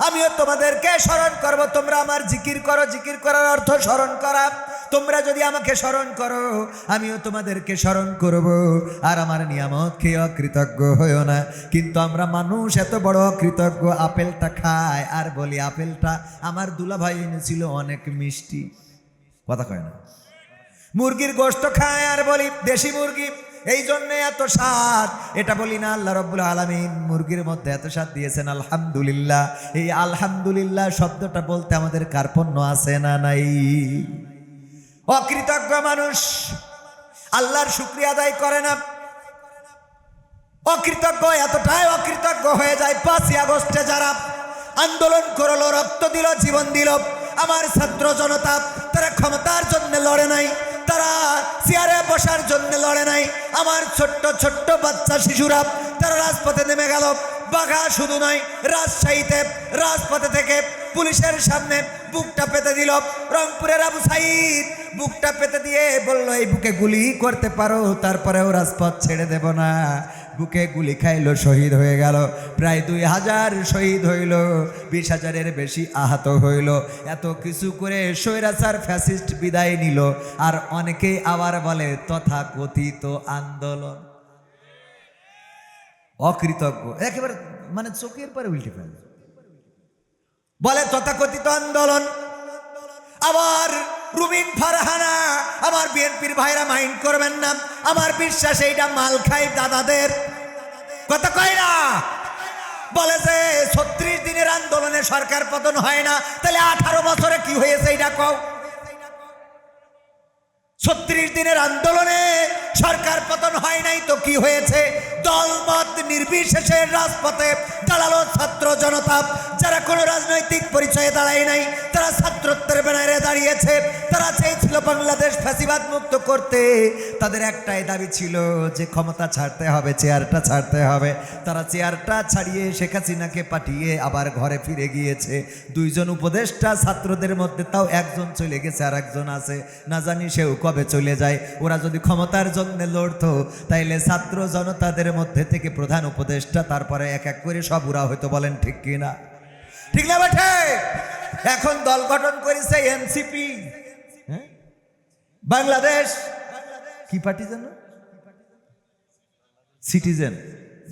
আমিও তোমাদেরকে স্মরণ করব। তোমরা আমার জিকির করো, জিকির করার অর্থ স্মরণ করা। তোমরা যদি আমাকে স্মরণ করো আমিও তোমাদেরকে স্মরণ করব, আর আমার নিয়ামত খেয়ে অকৃতজ্ঞ হইও না। কিন্তু আমরা মানুষ এত বড় অকৃতজ্ঞ, আপেলটা খায় আর বলি আপেলটা আমার দুলাভাই এনেছিল অনেক মিষ্টি। কথা কয় না? মুরগির গোশত খায় আর বলি দেশি মুরগি, এই জন্য এত স্বাদ। এটা বলি না আল্লাহ রাব্বুল আলামিন মুরগির মধ্যে এত স্বাদ দিয়েছেন আলহামদুলিল্লাহ। এই আলহামদুলিল্লাহ শব্দটা বলতে আমাদের কার্পণ্য আছে না নাই? অকৃতজ্ঞ মানুষ আল্লাহর শুকরিয়া আদায় করে না। অকৃতজ্ঞ, এতটাই অকৃতজ্ঞ হয়ে যায় 5ই আগস্টে যারা আন্দোলন করলো, রক্ত দিল, জীবন দিল, আমার ছাত্র জনতা, তারা ক্ষমতার জন্য লড়ে নাই, তারা চেয়ারে বসার জন্য লড়ে নাই। আমার ছোট্ট ছোট্ট বাচ্চা শিশুরা তারা রাজপথে নেমে গেল। বাঘা শুধু নয়, রাজশাহীতে রাজপথে থেকে পুলিশের সামনে বুকটা পেতে দিল। রংপুরের আবু সাইদ বুকটা পেতে দিয়ে বলল, এই বুকে গুলি করতে পারো, তারপরেও রাজপথ ছেড়ে দেব না। বুকে গুলি খাইলো, শহীদ হয়ে গেল। প্রায় 2000 শহীদ হইল, 20,000-এর বেশি আহত হইল। এত কিছু করে স্বৈরাচার ফ্যাসিস্ট বিদায় নিল। আর অনেকেই আবার বলে তথাকথিত আন্দোলন। অকৃতজ্ঞ একেবারে, মানে চোখের পরে উল্টে ফেলে বলে তথাকথিত আন্দোলন। আবার রুমিন ফারহানা, আমার বিএনপির ভাইরা মাইন্ড করবেন না, আমার বিশ্বাস এইটা মাল খাই দাদাদের কথা কয় না। বলে যে 36 দিনের আন্দোলনে সরকার পতন হয় না, তাহলে 18 বছরে কি হয়েছে এইটা কও। 36 দিনের আন্দোলনে সরকার পতন হয় নাই তো কি হয়েছে? দলমত নির্বিশেষে রাজপথে দাঁড়ালো ছাত্র জনতা, যারা কোনো রাজনৈতিক পরিচয়ে দাঁড়ায় নাই, তারা ছাত্রত্বের ব্যানারে দাঁড়িয়েছে। তারা চেয়েছিল বাংলাদেশ ফ্যাসিবাদ মুক্ত করতে। তাদের একটাই দাবি ছিল যে ক্ষমতা ছাড়তে হবে, চেয়ারটা ছাড়তে হবে। তারা চেয়ারটা ছাড়িয়ে শেখ হাসিনাকে পাঠিয়ে আবার ঘরে ফিরে গিয়েছে। 2 জন উপদেষ্টা ছাত্রদের মধ্যে, তাও একজন চলে গেছে আর একজন আছে, না জানি সেও কবে চলে যায়। ওরা যদি ক্ষমতার জন্য লড়তো তাইলে ছাত্র জনতাদের মধ্যে থেকে প্রধান উপদেষ্টা, তারপরে এক এক করে সব ওরা হয়তো। বলেন ঠিক কিনা? ঠিক না বেঠে? এখন দল গঠন করেছে এনসিপি, বাংলাদেশ কি পার্টি জানো? সিটিজেন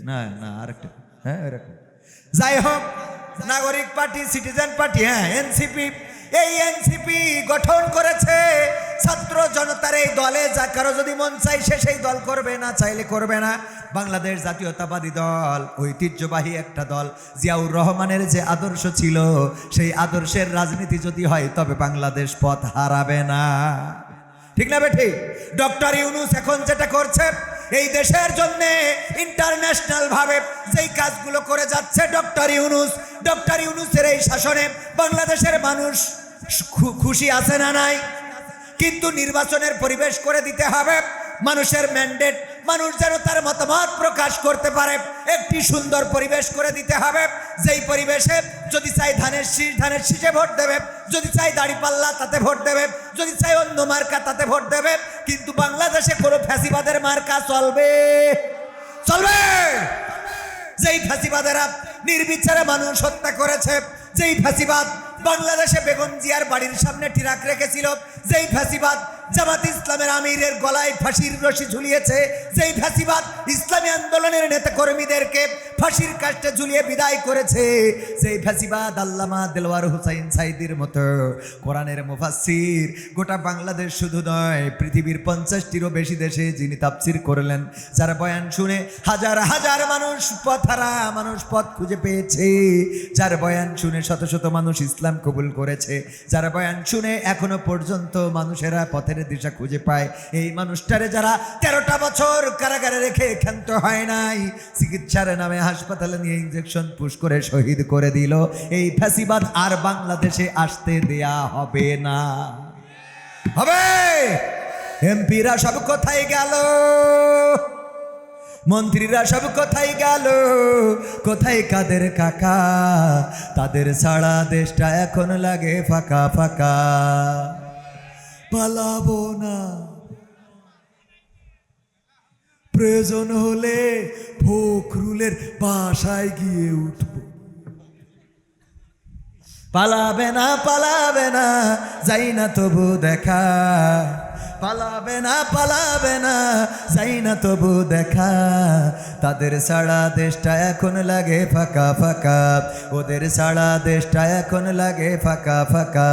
না না আরেকটা, হ্যাঁ এরকম যাই হোক, নাগরিক পার্টি, সিটিজেন পার্টি, হ্যাঁ এনসিপি। এই এনসিপি গঠন করেছে ছাত্র জনতার এই দলে। যা কারো যদি মন চাই সে সেই দল করবে, না চাইলে করবে না। বাংলাদেশ জাতীয়তাবাদী দল ঐতিহ্যবাহী একটা দল। জিয়াউর রহমানের যে আদর্শ ছিল, সেই আদর্শের রাজনীতি যদি হয় তবে বাংলাদেশ পথ হারাবে না। ঠিক না বেঠি? ডক্টর ইউনূস এখন যেটা করছে এই দেশের জন্য ইন্টারন্যাশনাল ভাবে যেই কাজগুলো করে যাচ্ছে ডক্টর ইউনূসের এই শাসনে বাংলাদেশের মানুষ খুশি আছে না নাই? কিন্তু নির্বাচনের পরিবেশ করে দিতে হবে, মানুষের ম্যান্ডেট, মানুষ যেন তার মতামত প্রকাশ করতে পারে, একটি সুন্দর পরিবেশ করে দিতে হবে। যেই পরিবেশে যদি চাই ধানের শীষে ভোট দেবে, যদি চাই দাড়িপাল্লা তাতে ভোট দেবে, যদি চাই অন্য মার্কা তাতে ভোট দেবে। কিন্তু বাংলাদেশে কোনো ফ্যাসিবাদের মার্কা চলবে? যেই ফ্যাসিবাদেরা নির্বিচারে মানুষ হত্যা করেছে, যেই ফ্যাসিবাদ বাংলাদেশে বেগম জিয়ার বাড়ির সামনে ট্রাক রেখেছিল, যেই ফ্যাসিবাদ জামাত ইসলামের আমিরের গলায় ফাঁসির রশি ঝুলিয়েছে, যেই ফ্যাসিবাদ ইসলামী আন্দোলনের নেতাকর্মীদেরকে ফাঁসির কাস্টে ঝুলিয়ে বিদায় করেছে, যেই ফ্যাসিবাদ আল্লামা দেলওয়ার হুসাইন সাইদির মতো কোরআনের মুফাসসির গোটা বাংলাদেশ শুধু নয় পৃথিবীর 50টিরও বেশি দেশে যিনি তাফসির করলেন, যার বয়ান শুনে হাজার হাজার মানুষ পথহারা মানুষ পথ খুঁজে পেয়েছে, যার বয়ান শুনে শত শত মানুষ ইসলাম কবুল করেছে, যার বয়ান শুনে এখনো পর্যন্ত মানুষেরা পথের দিশা খুঁজে পায়, এই মানুষটারে যারা 13টা বছর কারাগারে রেখে ক্ষান্ত হয় নাই, চিকিৎসার নামে হাসপাতালে নিয়ে ইনজেকশন পুশ করে শহীদ করে দিল, এই ফ্যাসিবাদ আর বাংলাদেশে আসতে দেয়া হবে না। হবে? এমপিরা সব কোথায় গেল? মন্ত্রীরা সব কোথায় গেল? কোথায় কাদের কাকা? তাদের ছাড়া দেশটা এখন লাগে ফাঁকা ফাঁকা। পালাবো না, প্রয়োজন হলে ফখরুলের বাসায় গিয়ে উঠবো। পালাবে না, পালাবে না, যাই না তবু দেখা। পালাবে না, পালাবে না, যাই না তবু দেখা। তাদের ছাড়া দেশটা এখন লাগে ফাঁকা ফাঁকা, ওদের ছাড়া দেশটা এখন লাগে ফাঁকা ফাঁকা।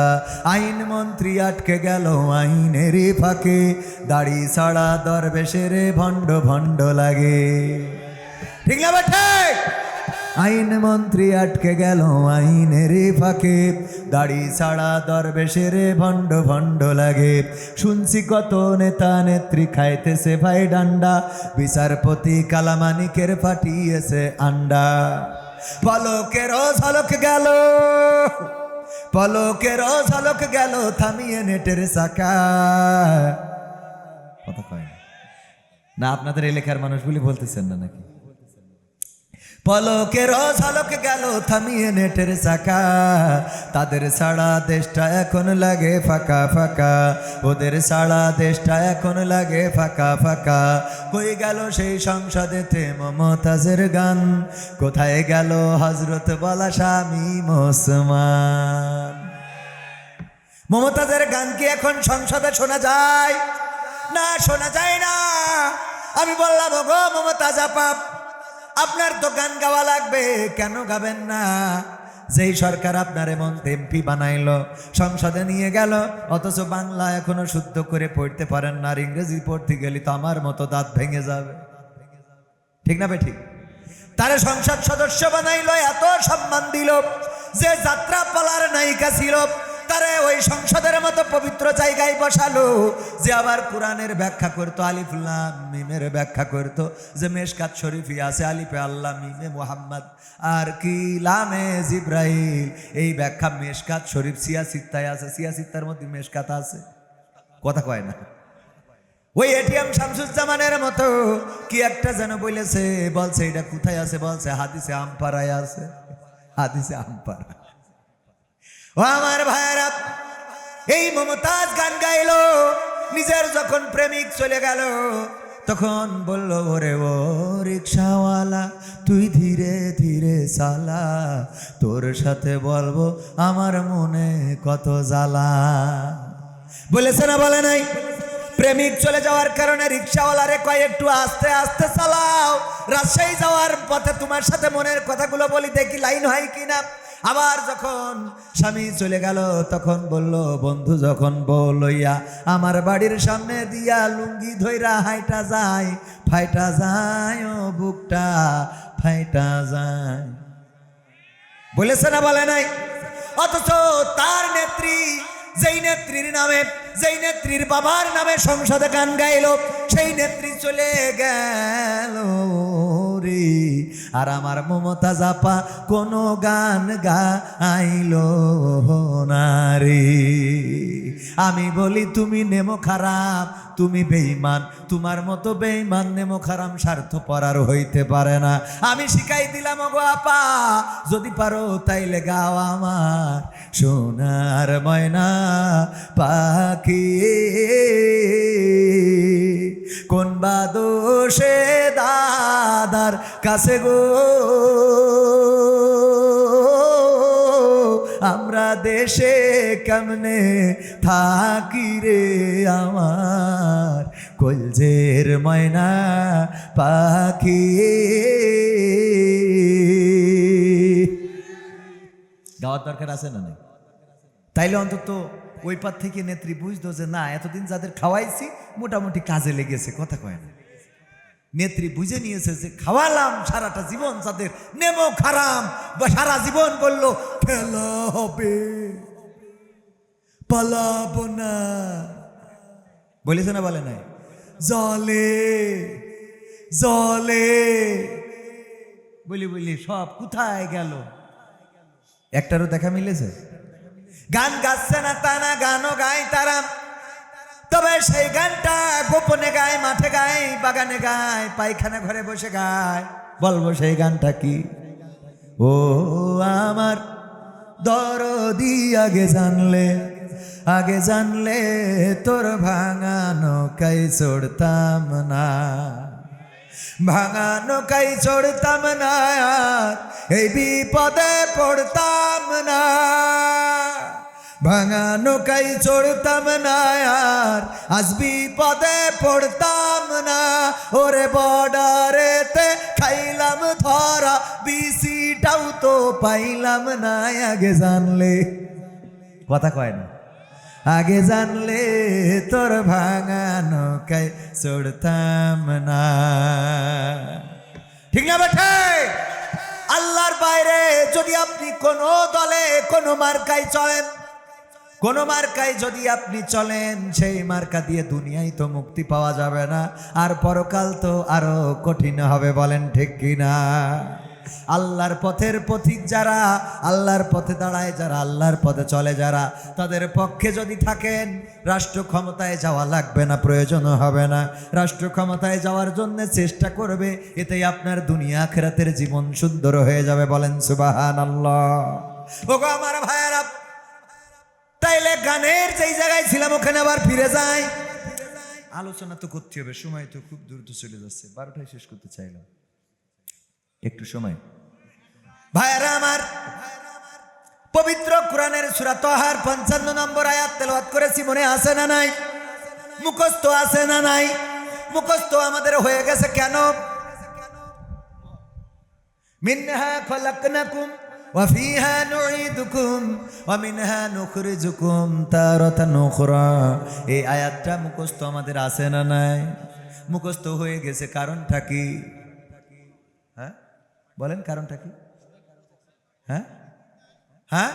আইন মন্ত্রী আটকে গেল আইনের ফাঁকে, দাড়ি ছাড়া দরবেশের ভণ্ড ভণ্ড লাগে। ঠিক না ঠিক? আইন মন্ত্রী আটকে গেল আইনের ফাঁকে, দাড়ি ছাড়া দরবেশের ভণ্ড ভণ্ড লাগে। শুনছি কত নেতা নেত্রী খাইতেছে ভাই ডান্ডা, বিচারপতি কালামানিকের ফাটিয়েছে আন্ডা। পলকের ঝলক গেল, পলকের ঝলক গেল থামিয়ে নেটের চাকা। না আপনাদের এলাকার মানুষগুলি বলতেছেন না নাকি? পলকের ঝলক গেল থামিয়ে নেটের চাকা, তাদের সারা দেশটা এখন লাগে ফাঁকা ফাঁকা, ওদের সারা দেশটা এখন লাগে ফাঁকা ফাঁকা। কই গেল সেই সংসদেতে মমতাজের গান, কোথায় গেল হজরত বলা স্বামী ওসমান? মমতাজের গান কি এখন সংসদে শোনা যায়? না, শোনা যায় না। আমি বললাম, গো মমতাজ আপা, আপনার তো গান গাওয়া লাগবে, কেন গাবেন না? যেই সরকার আপনার এমন এমপি বানাইলো, সংসদে নিয়ে গেল, অথচ বাংলা এখনো শুদ্ধ করে পড়তে পারেন না, আর ইংরেজি পড়তে গেলে তো আমার মতো দাঁত ভেঙে যাবে। ঠিক না বেঠিক? তারে সংসদ সদস্য বানাইলো, এত সম্মান দিল, যে যাত্রা পালার নায়িকা ছিল তারে ওই সংসদের মতো পবিত্র জায়গায় বসালো, যে আবার কোরআনের ব্যাখ্যা করতো, আলিফ লাম মিমের ব্যাখ্যা করতো, যে মেশকাত শরীফই আছে আলিফে আল্লাহ মিমে মুহাম্মদ আর কি লামে জিব্রাইল, এই ব্যাখ্যা মেশকাত শরীফ সিয়াসিত্তায় আছে, সিয়াসিত্তার মধ্যে মেশকাত আছে, কথা কয় না। ওই এটিএম শামসুজ্জামানের মতো কি একটা যেন বলেছে, বলছে এটা কোথায় আছে, বলছে হাদিসে আমপারায় আছে, হাদিসে আমপারা। ও আমার ভাইরা, এই মমতাজ গান গাইলো, নিজের যখন প্রেমিক চলে গেল তখন বলল, ওরে ও রিক্সাওয়ালা তুই ধীরে ধীরে চালা, তোর সাথে বলবো আমার মনে কত জ্বালা। বলেছে না বলে নাই? প্রেমিক চলে যাওয়ার কারণে রিক্সাওয়ালারে কয় একটু আস্তে আস্তে চালাও, রাজশাহী যাওয়ার পথে তোমার সাথে মনের কথাগুলো বলি, দেখি লাইন হয় কিনা। আবার যখন স্বামী চলে গেল তখন বলল, বন্ধু যখন বউ লইয়া আমার বাড়ির সামনে দিয়া লুঙ্গি ধইরা হাইটা যায়, ফাইটা যায় ও বুকটা ফাইটা যায়। বলেছে না বলে নাই? অথচ তার নেত্রী, যেই নেত্রীর নামে, যেই নেত্রীর বাবার নামে সংসদে গান গাইল, সেই নেত্রী চলে গেল রে, আর আমার মমতাজ আপা কোনো গান গাইল না রে। আমি বলি, তুমি নেমো খারাপ, তুমি বেঈমান, তোমার মতো বেঈমান নেমো খারাপ স্বার্থপর আর হইতে পারে না। আমি শিখাই দিলাম, গো আপা, যদি পারো তাইলে গাও আমার সোনার ময়না পাখি, কোন বা দোষে দাদার কাছে গো আমরা দেশে কেমনে থাকি রে, আমার কলজের ময়না পাখি। গাওয়ার দরকার আছে না নাই? তাইলে অন্তত ওই পার থেকে নেত্রী বুঝতো যে না, এতদিন যাদের খাওয়াইছি মোটামুটি কাজে লেগেছে, কথা কয় না। নেত্রী বুঝে নিয়েছে যে খাওয়ালাম সারাটা জীবন, যাদের নেমো খারাম বা সারা জীবন বললো খেলা হবে পালাবো না, বলেছে না বলে নাই? জলে জলে বলি বলি সব কোথায় গেল? একটারও দেখা মিলেছে? গান গাচ্ছে না তা না, গানও গায় তারা, তবে সেই গানটা গোপনে গায়, মাঠে গায়, বাগানে গায়, পায়খানা ঘরে বসে গায়। বলবো সেই গানটা কি? ও আমার দরদি আগে জানলে, আগে জানলে তোর ভাঙা নৌকাই চড়তাম না, ভাঙা নৌকাই চড়তাম না, এই বিপদে পড়তাম না, ভাঙা নৌকাই চড়তাম না, আর আজ বিপদে পড়তাম না। ওরে বর্ডারেতে খাইলাম ধরা, বিসিটাও তো পাইলাম না, আগে জানলে, কথা কয় না, আগে জানলে তোর ভাঙা নৌকায় চড়তাম না। ঠিক না বেঠে? আল্লাহর বাইরে যদি আপনি কোনো দলে, কোনো মার্কায় চলেন, কোনো মার্কায় যদি আপনি চলেন, সেই মার্কা দিয়ে দুনিয়ায় তো মুক্তি পাওয়া যাবে না, আর পরকাল তো আরো কঠিন হবে, বলেন ঠিক কিনা? আল্লাহর পথের পথিক যারা, আল্লাহর পথে দাঁড়ায় যারা, আল্লাহর পথে চলে যারা, তাদের পক্ষে যদি থাকেন রাষ্ট্র ক্ষমতায় যাওয়া লাগবে না, প্রয়োজন হবে না। রাষ্ট্র ক্ষমতায় যাওয়ার জন্য চেষ্টা করবে, এতেই আপনার দুনিয়া আখিরাতের জীবন সুন্দর হয়ে যাবে। বলেন সুবহানাল্লাহ। ওগো আমার ভাইয়েরা, তাইলে গানের যেই জায়গায় ছিলাম ওখানে আবার ফিরে যাই। আলোচনা তো করতে হবে, সময় তো খুব দ্রুত চলে যাচ্ছে, 12টায় শেষ করতে চাইলাম, একটু সময়। ভাইয়েরা আমার, পবিত্র কোরআনের সূরা তাহার 55 নম্বর আয়াত তেলাওয়াত করেছি, মনে আছে না নাই? মুখস্থ আছে না নাই? মুখস্থ আমাদের হয়ে গেছে কেন? মিনহা খলাকনাকুম ওয়া ফিহা নুঈদুকুম ওয়া মিনহা নুখরিজুকুম তারাতান উখরা। এই আয়াতটা মুখস্থ আমাদের আছে না নাই? মুখস্থ হয়ে গেছে, কারণটা কি? হ্যাঁ বলেন, কারণটা কি? হ্যাঁ হ্যাঁ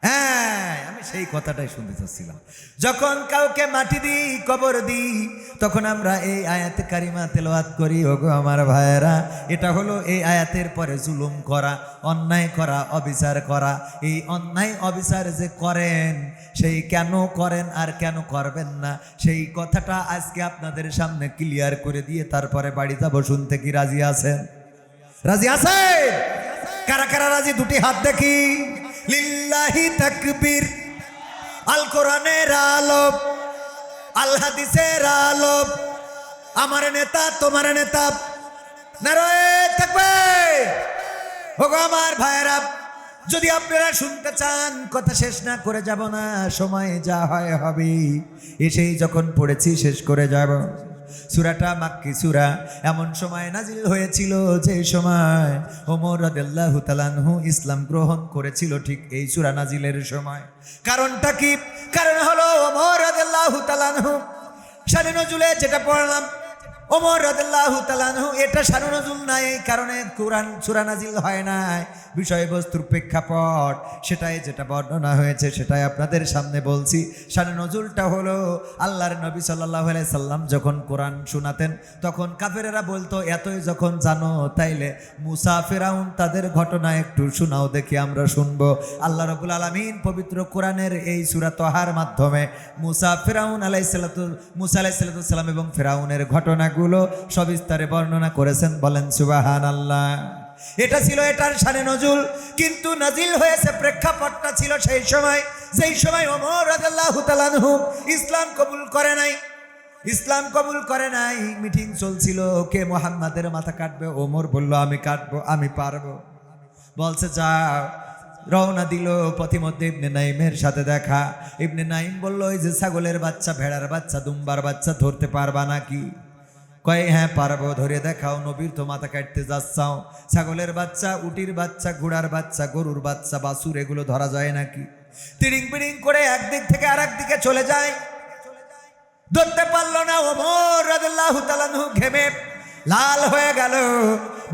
হ্যাঁ, আমি সেই কথাটাই শুনতে চাচ্ছিলাম। যখন কাউকে মাটি দিই, কবর দিই, তখন আমরা এই আয়াতে কারিমা তেলাওয়াত করি। ওগো আমার ভাইয়েরা, এটা হলো এই আয়াতের পরে জুলুম করা, অন্যায় করা, অবিচার করা। এই অন্যায় অবিচার যে করেন, সেই কেন করেন আর কেন করবেন না, সেই কথাটা আজকে আপনাদের সামনে ক্লিয়ার করে দিয়ে তারপরে বাড়ি যাবো। শুনতে কি রাজি আছেন? রাজি আছেন? কারা কারা রাজি? দুটি হাত দেখি। লিল্লাহি তাকবীর। আল কোরআনের আলো, আল হাদিসের আলো, আমার নেতা তোমার নেতা, নারায়ে তাকবীর। ওগো আমার ভাইয়েরা, যদি আপনারা শুনতে চান, কথা শেষ না করে যাব না, সময় যা হয় হবে, এসেই যখন পড়েছি শেষ করে যাব। সূরাটা মাক্কি সূরা, এমন সময় নাজিল হয়েছিল যে সময় ওমর রাদিয়াল্লাহু তাআলা আনহু ইসলাম গ্রহণ করেছিল, ঠিক এই সূরা নাজিলের সময়। কারণটা কি? কারণ হলো ওমর রাদিয়াল্লাহু তাআলা আনহু শানে নজুলে যেটা পড়লাম, ওমর রাদিয়াল্লাহু তাআলা আনহু, এটা শানে নজুল নাই, এই কারণে কোরআন সূরা নাজিল হয় নাই। বিষয়বস্তুর প্রেক্ষাপট সেটাই, যেটা বর্ণনা হয়েছে সেটাই আপনাদের সামনে বলছি। শানে নজুলটা হলো আল্লাহর নবী সাল্লাল্লাহু আলাইহি সাল্লাম যখন কোরআন শোনাতেন, তখন কাফেরেরা বলতো, এতই যখন জানো তাইলে মুসা ফিরাউন তাদের ঘটনা একটু শোনাও দেখি, আমরা শুনবো। আল্লাহ রাব্বুল আলামিন পবিত্র কোরআনের এই সূরা তাহার মাধ্যমে মুসা আলাইহিস সালাম এবং ফিরাউনের ঘটনাগুলো সবিস্তারে বর্ণনা করেছেন। বলেন সুবহানাল্লাহ। এটা ছিল এটার শানে নজুল, কিন্তু নাজিল হয়েছে, প্রেক্ষাপটটা ছিল সেই সময়, যেই সময় ওমর রাদিয়াল্লাহু তাআলা আনহু ইসলাম কবুল করে নাই। ইসলাম কবুল করে নাই, মিটিং চলছিল, কে মুহাম্মাদের মাথা কাটবে। ওমর বলল, আমি কাটবো, আমি পারবো। বলছে যাও, রওনা দিল। পথিমধ্যে ইবনে নাইমের সাথে দেখা। ইবনে নাইম বলল, ওই যে ছাগলের বাচ্চা, ভেড়ার বাচ্চা, দুম্বার বাচ্চা ধরতে পারবা নাকি? কয় হ্যাঁ পারবো, ধরে দেখাও। নবীর তো মাথা কাটতে যাচ্ছাও, ছাগলের বাচ্চা, উটির বাচ্চা, ঘোড়ার বাচ্চা, গরুর বাচ্চা, বাছুর, এগুলো ধরা যায় নাকি? তিরিং বিড়িং করে একদিক থেকে আর একদিকে চলে যায়, ধরতে পারলো না। ওমর রাদিয়াল্লাহু তাআলা আনহু ঘেমে লাল হয়ে গেল,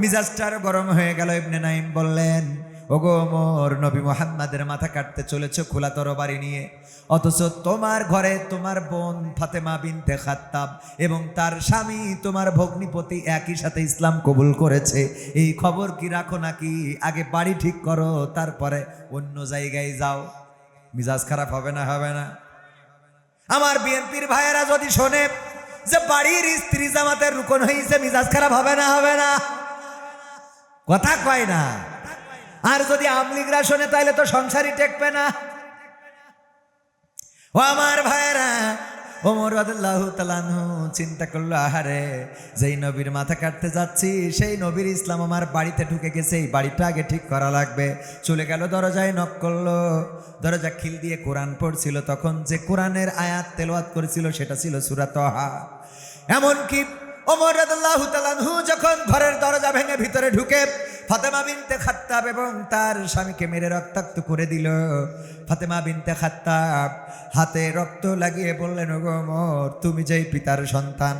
মিজাজটার গরম হয়ে গেল। ইবনে নাইম বললেন, ওগো ওমর, নবী মুহাম্মাদের মাথা কাটতে চলেছো খোলা তরবারি নিয়ে, অথচ তোমার ঘরে তোমার বোন ফাতেমা বিনতে খাত্তাব এবং তার স্বামী তোমার ভগ্নিপতি একই সাথে ইসলাম কবুল করেছে। এই খবর কি রাখো নাকি? আগে বাড়ি ঠিক করো, তারপরে অন্য জায়গায় যাও। মিজাজ খারাপ হবে না? হবে না? আমার বিএনপির ভাইয়েরা যদি শোনে যে বাড়ির স্ত্রী জামাতের রুকন হয়েছে, মিজাজ খারাপ হবে না? হবে না? কথা কয় না। আর যদি আমলিগরা শোনে, তাহলে তো সংসারই টেকবে না। ও আমার ভাইয়েরা, ওমর রাদিয়াল্লাহু তাআলা আনহু চিন্তা করলো, আহারে, যেই নবীর মাথা কাটতে যাচ্ছি সেই নবীর ইসলাম আমার বাড়িতে ঢুকে গেছে, এই বাড়িটা আগে ঠিক করা লাগবে। চলে গেল, দরজায় নক করলো। দরজা খিল দিয়ে কোরআন পড়ছিল, তখন যে কোরআনের আয়াত তেলাওয়াত করেছিল সেটা ছিল সূরা তাহা। এমনকি ওমর রাদিয়াল্লাহু তাআলা আনহু যখন ঘরের দরজা ভেঙে ভিতরে ঢুকে ফাতেমা বিনতে খাত্তাব এবং তার স্বামীকে মেরে রক্তাক্ত করে দিল, ফাতেমা বিনতে খাত্তাব হাতে রক্ত লাগিয়ে বললেন, ওগো ওমর, তুমি যেই পিতার সন্তান,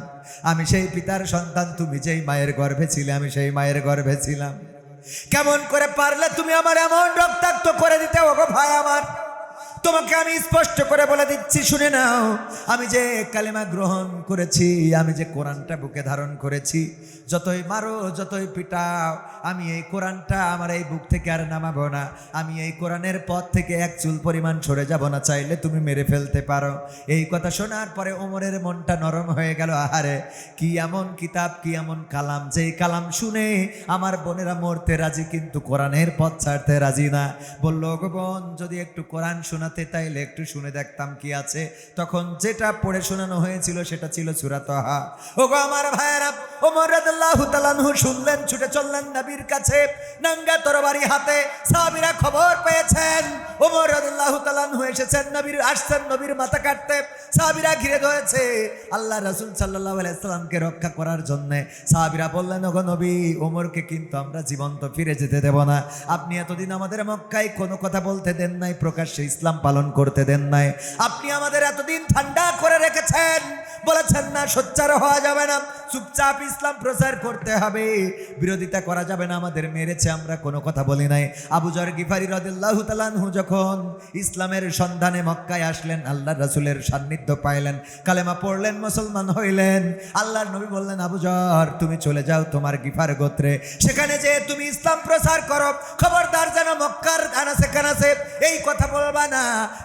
আমি সেই পিতার সন্তান, তুমি যেই মায়ের গর্ভে ছিলে, আমি সেই মায়ের গর্ভে ছিলাম। কেমন করে পারলে তুমি আমার এমন রক্তাক্ত করে দিতে? ওগো ভাই আমার, তোমাকে আমি স্পষ্ট করে বলে দিচ্ছি, শুনে নাও। আমি যে কালেমা গ্রহণ করেছি, আমি যে কোরআনটা বুকে ধারণ করেছি, যতই মারো যতই পিটাও, আমি এই কোরআনটা আমার এই বুক থেকে আর নামাবো না। আমি এই কোরআনের পথ থেকে এক চুল পরিমাণ সরে যাব না, চাইলে তুমি মেরে ফেলতে পারো। এই কথা শোনার পরে ওমরের মনটা নরম হয়ে গেল। আহারে, কি এমন কিতাব, কি এমন কালাম, যেই কালাম শুনে আমার বোনেরা মরতে রাজি কিন্তু কোরআনের পথ ছাড়তে রাজি না। বলল, ওগো বোন, যদি একটু কোরআন শোনাতে তাইলে একটু শুনে দেখতাম কি আছে। তখন যেটা পড়ে শোনানো হয়েছিল সেটা ছিল সূরা তাহা। ওগো আমার ভাইয়েরা, ওমর রাদিয়াল্লাহু তাআলা আনহু শুনলেন, ছুটে চললেন নবীর কাছে নাঙ্গা তরবারি হাতে। সাহাবীরা খবর পেয়েছেন ওমর রাদিয়াল্লাহু তাআলা আনহু এসেছেন, নবীর আসছেন নবীর মাথা কাটতে। সাহাবীরা ঘিরে ধরেছে আল্লাহ রাসূল সাল্লাল্লাহু আলাইহি সাল্লামকে রক্ষা করার জন্য। সাহাবীরা বললেন, ওগো নবী, ওমরকে কিন্তু আমরা জীবন্ত ফিরে যেতে দেব না। আপনি এতদিন আমাদের মক্কায় কোনো কথা বলতে দেন নাই, প্রকাশ্যে ইসলাম পালন করতে দেন নাই। আপনি আমাদের এতদিন ঠান্ডা করে রেখেছেন, বলেছেন না সোচ্চার হওয়া যাবে না, চুপচাপ ইসলাম প্রচার করতে হবে, বিরোধিতা করা যাবে না। আমাদের মেরেছে, আমরা কোনো কথা বলি নাই। আবু যর গিফারি রাদিয়াল্লাহু তাআলা আনহু যখন ইসলামের সন্ধানে মক্কায় আসলেন, আল্লাহর রাসূলের সান্নিধ্য পাইলেন, কালেমা পড়লেন, মুসলমান হইলেন। আল্লাহর নবী বললেন, আবু যর, তুমি চলে যাও তোমার গিফার গোত্রে, সেখানে যে তুমি ইসলাম প্রচার করো, খবরদার যেন মক্কার আনাসে কানাসে এই কথা বলবা না।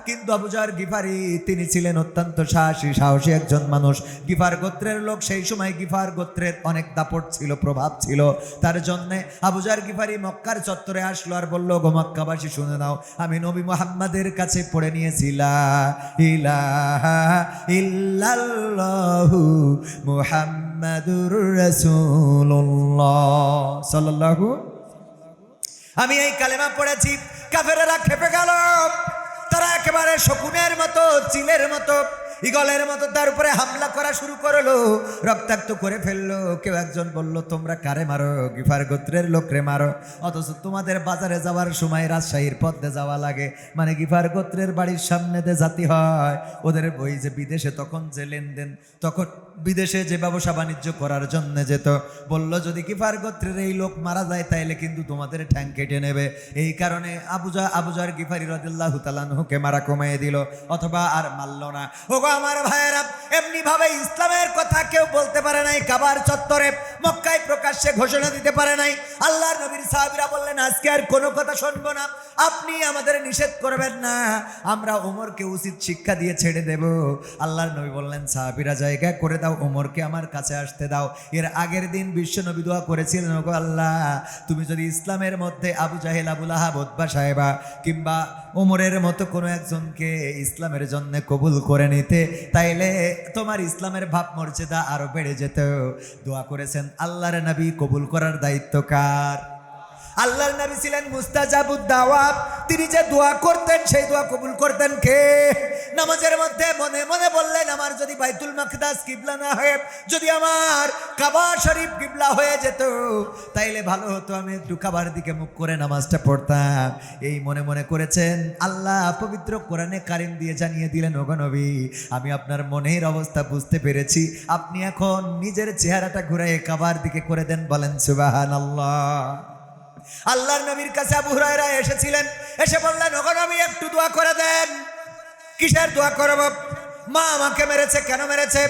কিন্তু আবু যর গিফারি তিনি ছিলেন অত্যন্ত সাহসী একজন মানুষ। গিফার গোত্রের লোক, সেই সময় গিফার গোত্রের অনেক দাপট ছিল, প্রভাব ছিল। তার জন্যে আবু যর গিফারি মক্কার চত্বরে আসলো আর বলল, গো মক্কাবাসী শুনে নাও, আমি নবী মুহাম্মাদের কাছে পড়ে নিয়েছি লা ইলাহা ইল্লাল্লাহু মুহাম্মাদুর রাসূলুল্লাহ সাল্লাল্লাহু। আমি এই কালেমা পড়েছি। কাফেরেরা খেপে গেল, তারা একেবারে শকুনের মতো, চিলের মতো, ইগলের মতো তার উপরে হামলা করা শুরু করলো, রক্তাক্ত করে ফেললো। কেউ একজন বলল, তোমরা কারে মারো? গিফার গোত্রের লোকরে মারো। অথচ তোমাদের বাজারে যাওয়ার সময় রাজশাহীর পথে যাওয়া লাগে, মানে গিফার গোত্রের বাড়ির সামনে দিয়ে জাতি হয়। ওদের বই যে বিদেশে তখন যে লেনদেন, তখন বিদেশে যে ব্যবসা বাণিজ্য করার জন্য যেত, বলল যদি গিফার গোত্রের এই লোক মারা যায় তাইলে কিন্তু তোমাদের ঠ্যাং কেটে নেবে। এই কারণে আবু যর গিফারি রাদিয়াল্লাহু তাআলা আনহুকে মারা কমিয়ে দিল, অথবা আর মারল না। ওগো আমার ভাইয়েরা, এমনি ভাবে ইসলামের কথা কেউ বলতে পারে নাই। কাবার চত্বরে মক্কায় প্রকাশ্যে ঘোষণা দিতে পারে নাই। আল্লাহর নবীর সাহাবীরা বললেন, আজকে আর কোনো কথা শুনবো না, আপনি আমাদের নিষেধ করবেন না, আমরা ওমরকে উচিত শিক্ষা দিয়ে ছেড়ে দেব। আল্লাহর নবী বললেন, সাহাবীরা জায়গা করে দাও, ওমরকে আমার কাছে আসতে দাও। এর আগের দিন বিশ্ব নবী দোয়া করেছিলেন, ওগো আল্লাহ, তুমি যদি ইসলামের মধ্যে আবু জাহেল, আবু লাহাব, উতবা সাহেবা কিংবা ওমরের মতো কোনো একজনকে ইসলামের জন্য কবুল করে নিতে, তাইলে তোমার ইসলামের ভাব মর্যাদা আরো বেড়ে যেত। দোয়া করেছেন। আল্লাহর নবী কবুল করার দায়িত্ব কার? আল্লাহর নবী ছিলেন মুস্তাজাবুদ দাওয়াত। তিনি যে দোয়া করতেন সেই দোয়া কবুল করতেন কে? নামাজের মধ্যে মনে মনে বললেন, আমার যদি বাইতুল মাকদাস কিবলা না হয়ে যদি আমার কাবা শরীফ কিবলা হয়ে যেত তাইলে ভালো হতো, আমি একটু কাবার দিকে মুখ করে নামাজটা পড়তাম। এই মনে মনে করেছেন। আল্লাহ পবিত্র কোরআনে কারিম দিয়ে জানিয়ে দিলেন, ওগো নবী, আমি আপনার মনের অবস্থা বুঝতে পেরেছি, আপনি এখন নিজের চেহারাটা ঘুরাই কাবার দিকে করে দেন। বলেন সুবহানাল্লাহ। আল্লাহর নবীর কাছে আবু হুরায়রা এসেছিলেন, এসে বললেন, ওগো নবী, একটু দোয়া করে দেন। কিসের দোয়া করব? মা আমাকে মেরেছে। কেন মেরেছে?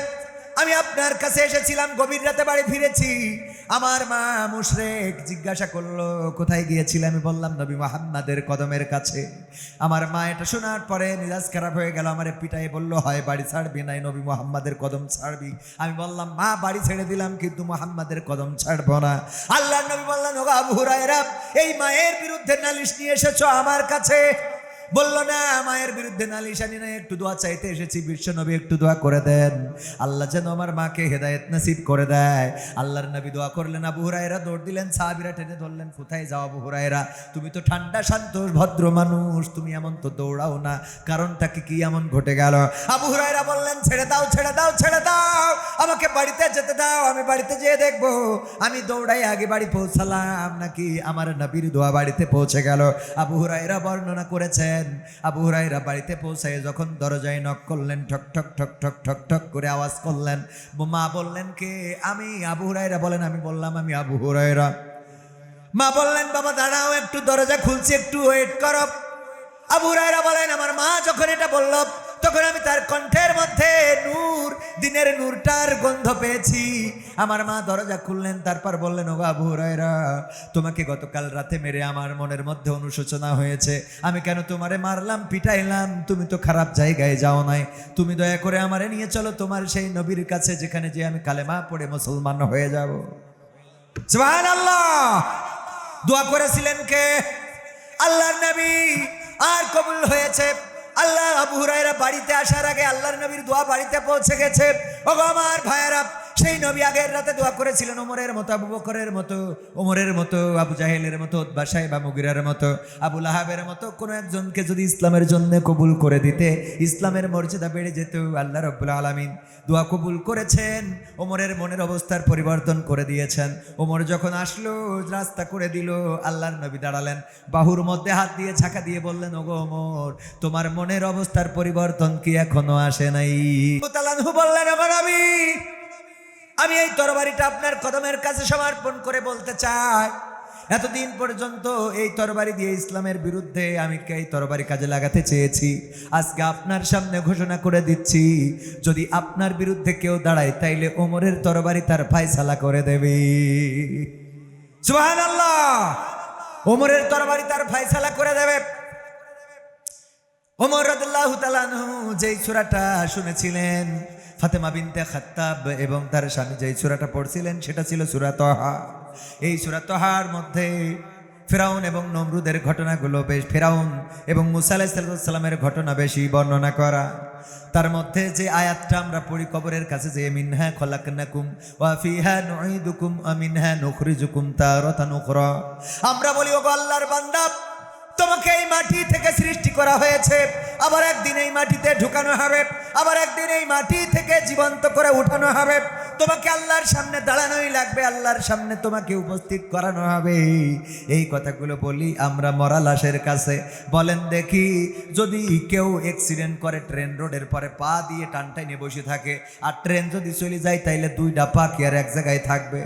আমি আপনার কাছে এসেছিলাম, গভীর রাতে বাড়ি ফিরেছি, আমার মা মুশরিক জিজ্ঞাসা করলো কোথায় গিয়েছিলে? আমি বললাম নবী মুহাম্মাদের কদমের কাছে। আমার মা এটা শোনার পরে মেজাজ খারাপ হয়ে গেল, আমারে পিটাই বলল, হয় বাড়ি ছাড়বি নাই নবী মুহাম্মাদের কদম ছাড়বি। আমি বললাম, মা বাড়ি ছেড়ে দিলাম কিন্তু মুহাম্মাদের কদম ছাড়বো না। আল্লাহর নবী বললেন, ওগো আবু হুরায়রা, এই মায়ের বিরুদ্ধে নালিশ নিয়ে এসেছো আমার কাছে? বলল, না, মায়ের বিরুদ্ধে নালিশ আনি না, একটু দোয়া চাইতে এসেছি, বিশ্ব নবী একটু দোয়া করে দেন, আল্লাহ যেন আমার মাকে হেদায়েত নসিব করে দেয়। আল্লাহর নবী দোয়া করলেন। আবু হুরায়রা দৌড় দিলেন, সাহাবীরা টেনে ধরলেন, কোথায় যাও আবু হুরায়রা? তুমি তো ঠান্ডা শান্ত ভদ্র মানুষ, তুমি এমন তো দৌড়াও না, কারণটা কি এমন ঘটে গেল? আবু হুরায়রা বললেন, ছেড়ে দাও, ছেড়ে দাও, ছেড়ে দাও, আমাকে বাড়িতে যেতে দাও, আমি বাড়িতে যেয়ে দেখবো আমি দৌড়াই আগে বাড়ি পৌঁছালাম নাকি আমার নবীর দোয়া বাড়িতে পৌঁছে গেল। আবু হুরায়রা বর্ণনা করেছেন, আবু হুরায়রা বাড়িতে পৌঁছায় যখন দরজায় নক করলেন, ঠক ঠক ঠক ঠক ঠক ঠক করে আওয়াজ করলেন। মা বললেন, কে? আমি। আবু হুরায়রা বলেন, আমি বললাম, আমি আবু হুরায়রা। মা বললেন, বাবা দাঁড়াও, একটু দরজা খুলছি, একটু ওয়েট করো। আবু হুরায়রা বলেন, আমার মা যখন এটা বলল তখন আমি তার কণ্ঠের মধ্যে নূর, দিনের নূরটার গন্ধ পেয়েছি। আমার মা দরজা খুললেন, তারপর বললেন, ওগো আবু হুরায়রা, তোমাকে গতকাল রাতে মেরে আমার মনের মধ্যে অনুশোচনা হয়েছে। আমি কেন তোমারে মারলাম, পিটাইলাম? তুমি তো খারাপ জায়গায় যাও নাই। তুমি দয়া করে আমারে নিয়ে চলো তোমার সেই নবীর কাছে, যেখানে যে আমি কালেমা পড়ে মুসলমান হয়ে যাব। সুবহানাল্লাহ। দোয়া করেছিলেন কে? আল্লাহর নবী। আর কবুল হয়েছে। আল্লাহ আবু হুরায়রা বাড়িতে আসার আগে আল্লাহর নবীর দোয়া বাড়িতে পৌঁছে গেছে। ওগো আমার ভাইয়েরা, সেই নবী আগের রাতে দোয়া করেছিলেন ওমরের মতো, আবু বকরের মতো, ওমরের মতো, আবু জাহেলের মতো, উতবা সাইবা মুগিরার মতো, আবু লাহাবের মতো কোনো একজনকে যদি ইসলামের জন্য কবুল করে দিতে, ইসলামের মর্যাদা বেড়ে যেত। আল্লাহ রাব্বুল আলামিন দোয়া কবুল করেছেন, ওমরের মনের অবস্থার পরিবর্তন করে দিয়েছেন। ওমর যখন আসলো, রাস্তা করে দিল, আল্লাহর নবী দাঁড়ালেন, বাহুর মধ্যে হাত দিয়ে ঝাঁকা দিয়ে বললেন, ওগো ওমর, তোমার মনের অবস্থার পরিবর্তন কি এখনো আসে নাই? তাআলা বললেন, ওগো নবী, আমি এই তরবারিটা আপনার কদমের কাছে সমর্পণ করে বলতে চাই, এতদিন পর্যন্ত এই তরবারি দিয়ে ইসলামের বিরুদ্ধে আমি এই তরবারি কাজে লাগাতে চেয়েছি। আজকে আপনার সামনে ঘোষণা করে দিচ্ছি, যদি আপনার বিরুদ্ধে কেউ দাঁড়ায়, তাইলে ওমরের তরবারি তার ফায়সালা করে দেবে। সুবহানাল্লাহ। ওমরের তরবারি তার ফায়সালা করে দেবে। ওমর রাদিয়াল্লাহু তাআলা আনহু যেই সূরাটা শুনেছিলেন, ফাতেমা বিনতে খাত্তাব এবং তার স্বামী যেই সূরাটা পড়ছিলেন, সেটা ছিল সূরা তাহা। এই সূরা তাহার মধ্যে ফেরাউন এবং নমরুদের ঘটনাগুলো বেশ, ফেরাউন এবং মুসা আলাইহিস সালামের ঘটনা বেশি বর্ণনা করা। তার মধ্যে যে আয়াতটা আমরা পড়ি কবরের কাছে, যে মিনহা খলাকনাকুম ওয়া ফিহা নুঈদুকুম ওয়া মিনহা নুখরিজুকুম তারাতান উখরা। আমরা বলি, ওগো আল্লাহর বান্দা, তোমাকে এই মাটি থেকে সৃষ্টি করা হয়েছে, আবার একদিন এই মাটিতে ঢুকানো হবে, আবার একদিন এই মাটি থেকে জীবন্ত করে উঠানো হবে। তোমাকে আল্লাহর সামনে দাঁড়ানোই লাগবে, আল্লাহর সামনে তোমাকে উপস্থিত করানো হবে। এই কথাগুলো বলি আমরা মরা লাশের কাছে। বলেন দেখি, যদি কেউ অ্যাক্সিডেন্ট করে ট্রেন রোডের পরে পা দিয়ে টানটাই নিয়ে বসে থাকে, আর ট্রেন যদি চলে যায়, তাইলে দুইটা পা কি আর এক জায়গায় থাকবে?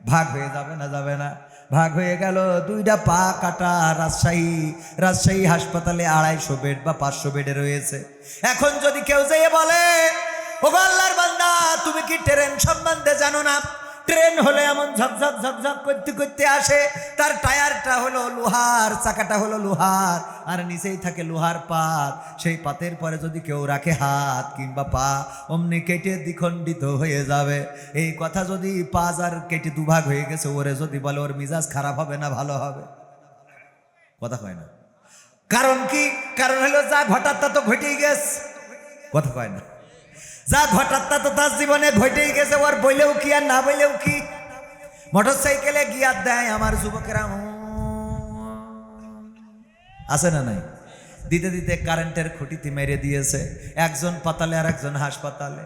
ভাগ হয়ে যাবে না? যাবে না? ভাগ হয়ে গেল, দুইটা পা কাটা। রাজশাহী হাসপাতালে 250 বেড বা 500 বেডে রয়েছে। এখন যদি কেউ যেয়ে বলে, ওগো আল্লাহর বান্দা, তুমি কি ট্রেন সম্বন্ধে জানো না? ট্রেন হলে এমন ঝকঝক ঝকঝক করতে করতে আসে, তার টায়ারটা হলো লোহার, চাকাটা হলো লোহার, আর নিচেই থাকে লোহার পাত। সেই পাতের পরে যদি কেউ রাখে হাত কিংবা পা, অমনি কেটে দ্বিখণ্ডিত হয়ে যাবে। এই কথা যদি পাঁচ আর কেটে দুভাগ হয়ে গেছে, ওরে যদি বলে, ওর মিজাজ খারাপ হবে না ভালো হবে? কথা কয় না। কারণ কি? কারণ হলো যা ঘটার তা তো ঘটেই গেছে। কথা কয় না। যা ঘটার তা তো তার জীবনে ঘটেই গেছে, ওর বইলেও কি আর না বইলেও কি। মোটরসাইকেলে গিয়ার দেয় আমার যুবকেরা, আছে না নাই? দিতে দিতে কারেন্টের খুঁটিতে মেরে দিয়েছে। একজন পাতালে আর একজন হাসপাতালে,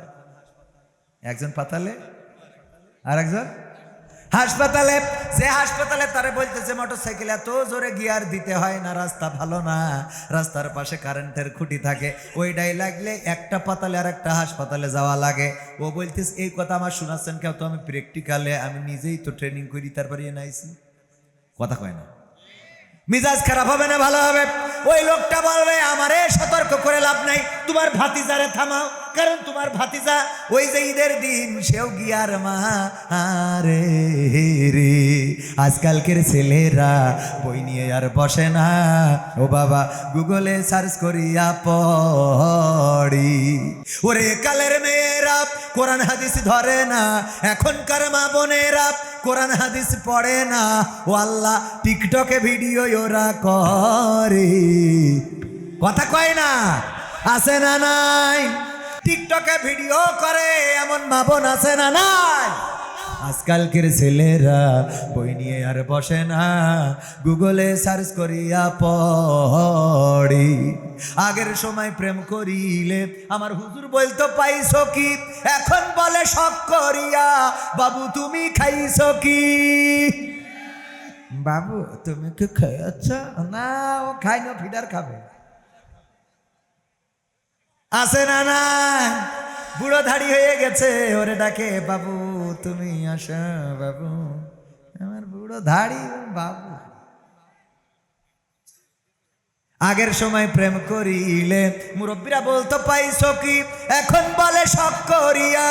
একজন পাতালে আর একজন হাসপাতালে। যে হাসপাতালে তারে বলতেছে, মোটরসাইকেলে এত জোরে গিয়ার দিতে হয় না, রাস্তা ভালো না, রাস্তার পাশে কারেন্টের খুঁটি থাকে, ওইটাই লাগলে একটা পাতালে আর একটা হাসপাতালে যাওয়া লাগে। ও বলতেছে, এই কথা আমার শোনাচ্ছেন কেউ? তো আমি প্র্যাকটিক্যালে আমি নিজেই তো ট্রেনিং করি, তারপরে নাইছি। কথা কয় না। মিজাজ খারাপ হবে না ভালো হবে? ওই লোকটা বলবে, আমারে সতর্ক করে লাভ নাই, তোমার ভাতিজারে থামাও, কারণ তোমার ভাতিজা ওই যে ঈদের দিন সেও গিয়ার মারে রে। আজকালকের ছেলেরা বই নিয়ে আর বসে না, ও বাবা গুগলে সার্চ করিয়া পড়ি। ওরে কালের মেয়েরা কোরআন হাদিস ধরে না, এখনকার মা বোনেরা কোরআন হাদিস পড়ে না, ও আল্লাহ টিকটকে ভিডিও ওরা করে। কথা কয় না? আছে না নাই? টিকটকে ভিডিও করে এমন মা বোন আছে না নাই? আজকালকের ছেলেরা বই নিয়ে আর বসে না, গুগলে সার্চ করিয়া পড়ি। আগের সময় প্রেম করিলে আমার হুজুর বলতো পাইছো কি, এখন বলে শখ করিয়া বাবু তুমি খাইছো কি। বাবু তুমি কি খাইছ না? ও খাই না, ফিডার খাবে। আছে না না? বুড়ো ধাড়ি হয়ে গেছে, ওরে ডাকে, বাবু তুমি আসো বাবু, আমার বুড়ো ধাড়ি বাবু। আগের সময় প্রেম করিলে মুরব্বীরা বলতো পাইছো কি, এখন বলে শখ করিয়া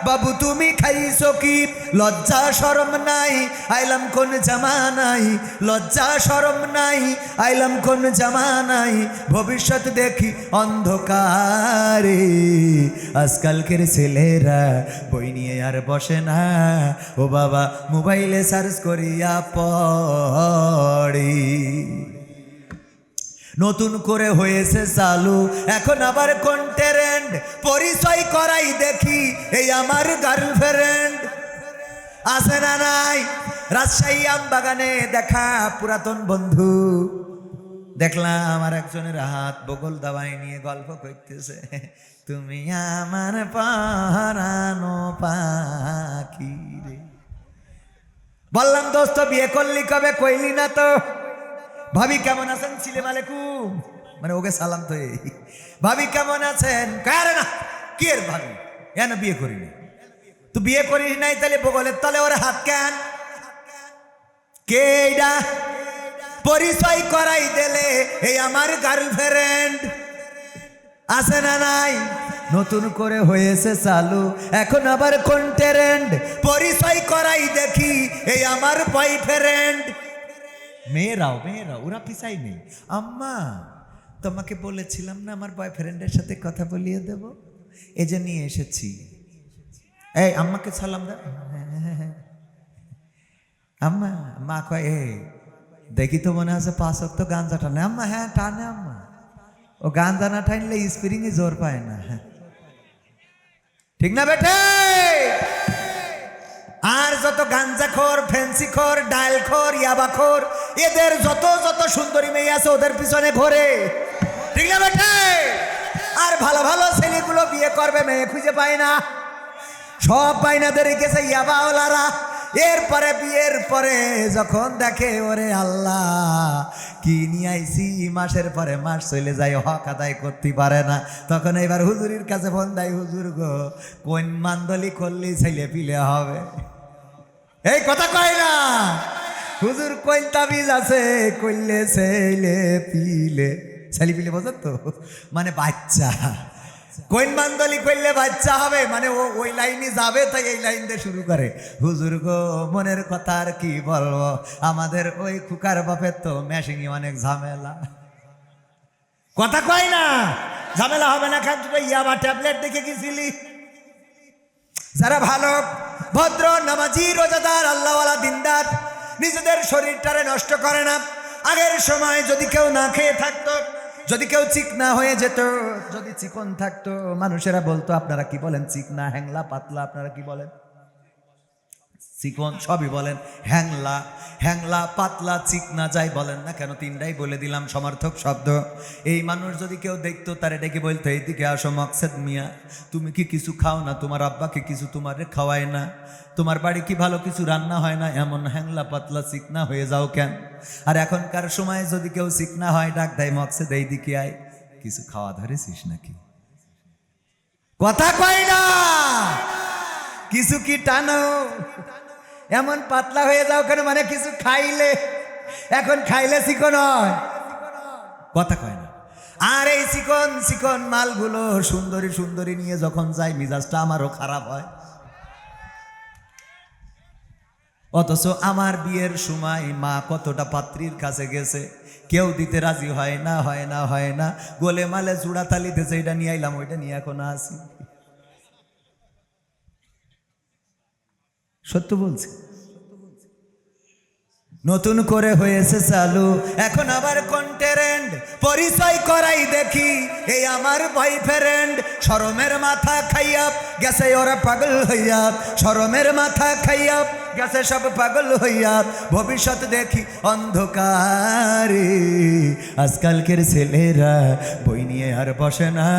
বাবু তুমি খাইছো কি। লজ্জা শরম নাই আইলাম কোন জামানাই, লজ্জা শরম নাই আইলাম কোন জামানাই, ভবিষ্যৎ দেখি অন্ধকারে। আজকালকের ছেলেরা বই নিয়ে আর বসে না, ও বাবা মোবাইলে সার্চ করিয়া পড়ে। নতুন করে হয়েছে চালু এখন আবার কোন ট্রেন্ড, পরিচয় করাই দেখি এই আমার গার্লফ্রেন্ড। আছে না নাই রাজশাহী আমবাগানে দেখা পুরাতন বন্ধু, দেখলাম আমার একজনের হাত বগল দাবাই নিয়ে গল্প করতেছে, তুমি আমার পরানো পাখি রে। বললাম দোস্ত বিয়ে করলি কবে, কইলি না তো। ভাবি কেমন আছেন, সালাম আলাইকুম, মানে ওকে সালাম তো এই। ভাবি কেমন আছেন, কারে না কি এর ভাবি, কেন বিয়ে করিনি। তুই বিয়ে করিস নাই তাহলে বগলের তলে ওর হাত কেন, কে এইটা? পরিচয় করাই দিলে এই আমার গার্লফ্রেন্ড। আছে না নাই নতুন করে হয়েছে চালু এখন আবার কোন ট্রেন্ড, পরিচয় করাই দেখি এই আমার বয়ফ্রেন্ড। মেয়েরাও ওরা পিছাই নেই। আম্মা তোমাকে বলেছিলাম না আমার বয়ফ্রেন্ডের সাথে কথা বলিয়ে দেব, এই যে নিয়ে এসেছি। এই আম্মাকে সালাম দাও। আম্মা, মা কয় এই দেখি তো মনে আছে 5 ওয়াক্ত গাঞ্জা টানে। আম্মা হ্যাঁ টানে আম্মা, ও গাঞ্জা না টানলে স্প্রিং এ জোর পায় না, ঠিক না বেটে? আর যত গাঞ্জাখোর, ফ্যান্সিখোর, ডায়ালখোর, ইয়াবাখোর, এদের যত যত সুন্দরী মেয়ে আছে ওদের পিছনে ঘোরে, ঠিক না বেটে? আর ভালো ভালো ছেলেগুলো বিয়ে করবে, মেয়ে খুঁজে পায় না, সব বাইনাদের গেছে ইয়াবাওয়ালারা। এরপরে বিয়ের পরে যখন দেখে ওরে আল্লাহ কি নিয়ে আইছি, মাসের পরে মাস চলে যায়, হক আদায় করতে পারে না, তখন এবার হুজুরির কাছে ফোন দেয়, হুজুর গো কোন মান্দলি করলেই ছেলে পিলে হবে। এই কথা কয় না হুজুর, কোন তাবিজ আছে করলে ছেলে পিলে, ছেলে পিলে বোঝেন তো, মানে বাচ্চা। কোন মান্দলি করলে বাচ্চা হবে, মানে ও ওই লাইনে যাবে, তাই এই লাইন দিয়ে শুরু করে। হুজুর গো মনের কথা আর কি বলবো, আমাদের ওই খুকার বাপের তো মেশিংই অনেক ঝামেলা। কথা কয় না ঝামেলা হবে না, খান তুই ইয়াবা ট্যাবলেট দেখে গেছিলি। যারা ভালো ভদ্র নামাজি রোজাদার আল্লাহওয়ালা দিনদার, নিজেদের শরীরটারে নষ্ট করে না। আগের সময় যদি কেউ না খেয়ে থাকতো, যদি কেউ চিকনা হয়ে যেত, যদি চিকন থাকতো, মানুষেরা বলতো আপনারা কি বলেন চিকনা, হ্যাংলা, পাতলা, আপনারা কি বলেন? চিকন সবই বলেন, হ্যাংলা, হ্যাংলা, পাতলা, চিকনা যাই বলেন না কেন, তিনটাই বলে দিলাম সমার্থক শব্দ। এই মানুষ যদি কেউ দেখতো তারে ডেকে বলতো এইদিকে আসো মকসেদ মিয়া, তুমি কি কিছু খাও না, তোমার আব্বাকে কিছু তোমারে খাওয়ায় না, তোমার বাড়ি কি ভালো কিছু রান্না হয় না, এমন হ্যাংলা পাতলা চিকনা হয়ে যাও কেন? আর এখনকার সময় যদি কেউ চিকনা হয় ডাক দেয় মকসেদ এইদিকে আয়, কিছু খাওয়া ধরেছিস নাকি? কথা কয় না, কিছু কি টানো, এমন পাতলা হয়ে যাও কেন, মানে কিছু খাইলে, এখন খাইলে চিকন হয়, কথা কয় না। আর এই চিকন চিকন মালগুলো সুন্দরী সুন্দরী নিয়ে যখন যায় মিজাজটা আমারও খারাপ হয়। অথচ আমার বিয়ের সময় মা কতটা পাত্রীর কাছে গেছে, কেউ দিতে রাজি হয় না, হয় না, হয় না, গোলে মালে জুড়া তালিতেছে, এটা নিয়ে আইলাম, ওইটা নিয়ে এখন আসি। সত্য বলছি। নতুন করে হয়েছে চালু এখন আবার কোন ট্রেন্ড, পরিচয় করাই দেখি এই আমার বয়ফ্রেন্ড। শরমের মাথা খাইয়া গেছে ওরা পাগল হইয়া, শরমের মাথা খাইয়া গেছে সব পাগল হইয়া, ভবিষ্যৎ দেখি অন্ধকারে। আজকালকের ছেলেরা বই নিয়ে আর বসে না,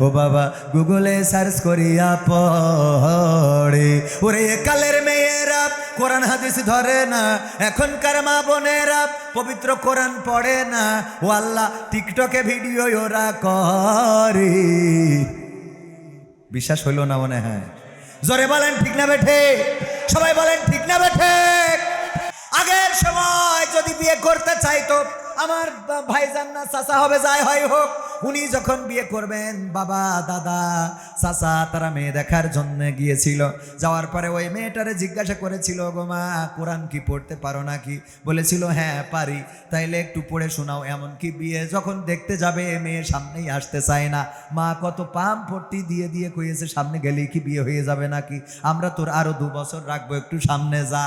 ও বাবা গুগলে সার্চ করিয়া পড়ে। ওরে কালের মেয়েরা কোরআন হাদিস ধরে না, এখনকার মা বোনেরা পবিত্র কোরআন পড়ে না, ও আল্লাহ টিকটকে ভিডিও ওরা করে। বিশ্বাস হইল না মনে হয়? জোরে বলেন ঠিক না বেঠে, সবাই বলেন ঠিক না বেঠে। আগের সময় যদি বিয়ে করতে চাইতো আমার ভাইজান না চাচা হবে, যাই হয় হোক, উনি যখন বিয়ে করবেন বাবা দাদা চাচা তারা মেয়ে দেখার জন্য গিয়েছিল। যাওয়ার পরে ওই মেয়েটারে জিজ্ঞাসা করেছিল, গো মা কোরআন কি পড়তে পারো নাকি? বলেছিল হ্যাঁ পারি। তাইলে একটু পড়ে শোনাও। এমনকি বিয়ে যখন দেখতে যাবে মেয়ে সামনেই আসতে চায় না। মা কত পাম পট্টি দিয়ে দিয়ে কইয়েছে সামনে গেলেই কি বিয়ে হয়ে যাবে নাকি? আমরা তোর আরো 2 বছর রাখবো, একটু সামনে যা।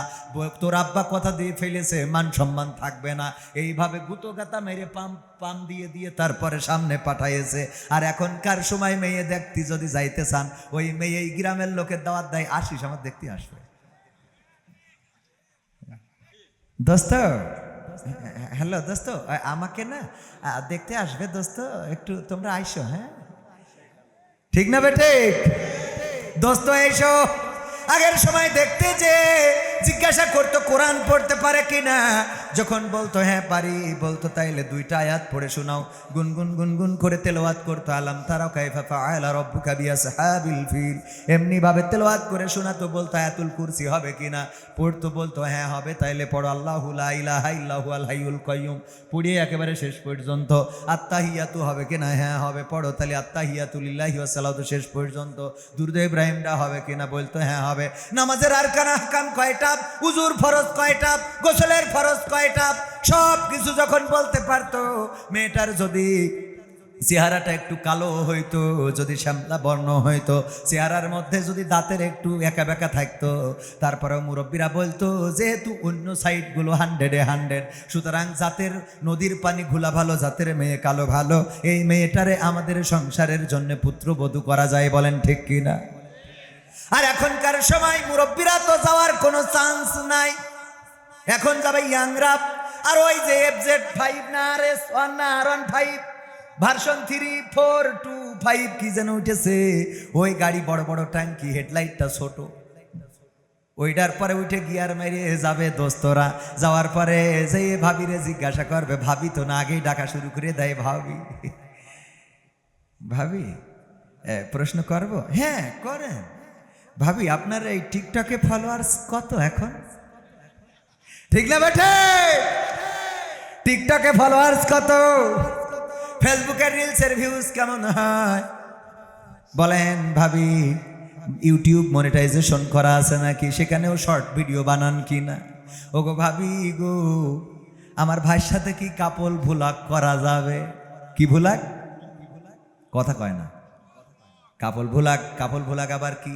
তোর আব্বা কথা দিয়ে ফেলেছে, মান সম্মান থাকবে না। এইভাবে গুতো গাতা মেরে পাম পাম দিয়ে দিয়ে তারপরে সামনে পাঠাইছে। আর এখনকার সময় মেয়ে দেখতে যদি যাইতে চান, ওই মেয়ে এই গ্রামের লোকের দাওয়াত দেয়, আসিস আমার দেখতে আসবে। দোস্ত, হ্যালো দোস্ত, আমাকে না দেখতে আসবে দোস্ত, একটু তোমরা আইসো। হ্যাঁ ঠিক না বেটে? দোস্ত এসো। আগের সময় দেখতে যে জিজ্ঞাসা করতো কোরআন পড়তে পারে কিনা, যখন বলতো হ্যাঁ পারি, বলতো তাইলে 2টা আয়াত পড়ে শোনাও। গুনগুন গুনগুন করে তেলাওয়াত করতো, আলাম তারা কাইফা ফাআলা রাব্বুকা বিআসহাবিল ফিল, এমনি ভাবে তেলাওয়াত করে শোনাতো। বলতো আয়াতুল কুরসি হবে কিনা, পড়তো, বলতো হ্যাঁ হবে, তাইলে পড়ো আল্লাহু লা ইলাহা ইল্লাহু আল হাইয়ুল কাইয়ুম, পড়িয়ে একেবারে শেষ পর্যন্ত। আত্তাহিয়াতু হবে কিনা, হ্যাঁ হবে, পড়ো, তাহলে আত্তাহিয়াতু লিল্লাহি ওয়া সালাতু শেষ পর্যন্ত। দুরূদ ইব্রাহিমটা হবে কিনা, বলতো হ্যাঁ হবে। নামাজের আরকান আহকাম কয়টা, উজুর ফরজ কয়টা, গোসলের ফরজ কয়টা, সব কিছু যখন বলতে পারতো। মেয়েটার যদি চেহারাটা একটু কালো হইতো, যদি শ্যামলা বর্ণ হইতো, চেহারার মধ্যে যদি দাঁতের একটু একা বেঁকা থাকতো, তারপরেও মুরব্বীরা বলতো যেহেতু অন্য সাইডগুলো 100-এ 100, সুতরাং জাতের নদীর পানি ঘোলা ভালো, জাতের মেয়ে কালো ভালো, এই মেয়েটারে আমাদের সংসারের জন্য পুত্রবধূ করা যায়। বলেন ঠিক কিনা? আর এখনকার সময় মুরব্বীরা তো যাওয়ার কোনো চান্স নাই। এখন যাবে ইয়াংরা। আর ওই যে FZ5 না RS1 না R15 ভার্সন 3, 4, 2, 5 কি যেন উঠেছে, ওই গাড়ি বড় বড় ট্যাঙ্কি, হেডলাইটটা ছোট, ওইটার পরে উঠে গিয়ার মেরে যাবে দোস্তরা। যাওয়ার পরে যে ভাবিরে জিজ্ঞাসা করবে, ভাবি তো না আগেই ডাকা শুরু করে দেয়, ভাবি ভাবি প্রশ্ন করব? হ্যাঁ করেন। ভাবি আপনার এই টিকটকে ফলোয়ার্স কত এখন? ঠিক না বেঠে? টিকটকে ফলোয়ার্স কত? ফেসবুকের রিলসের ভিউজ কেমন হয়? বলেন ভাবি ইউটিউব মনিটাইজেশন করা আছে নাকি, সেখানেও শর্ট ভিডিও বানান কিনা? ও গো ভাবি গো, আমার ভাইয়ের সাথে কি কাপল ভুলাক করা যাবে? কি ভুলাক? কথা কয় না। কাপল ভুলাক, কাপল ভুলাক আবার কি?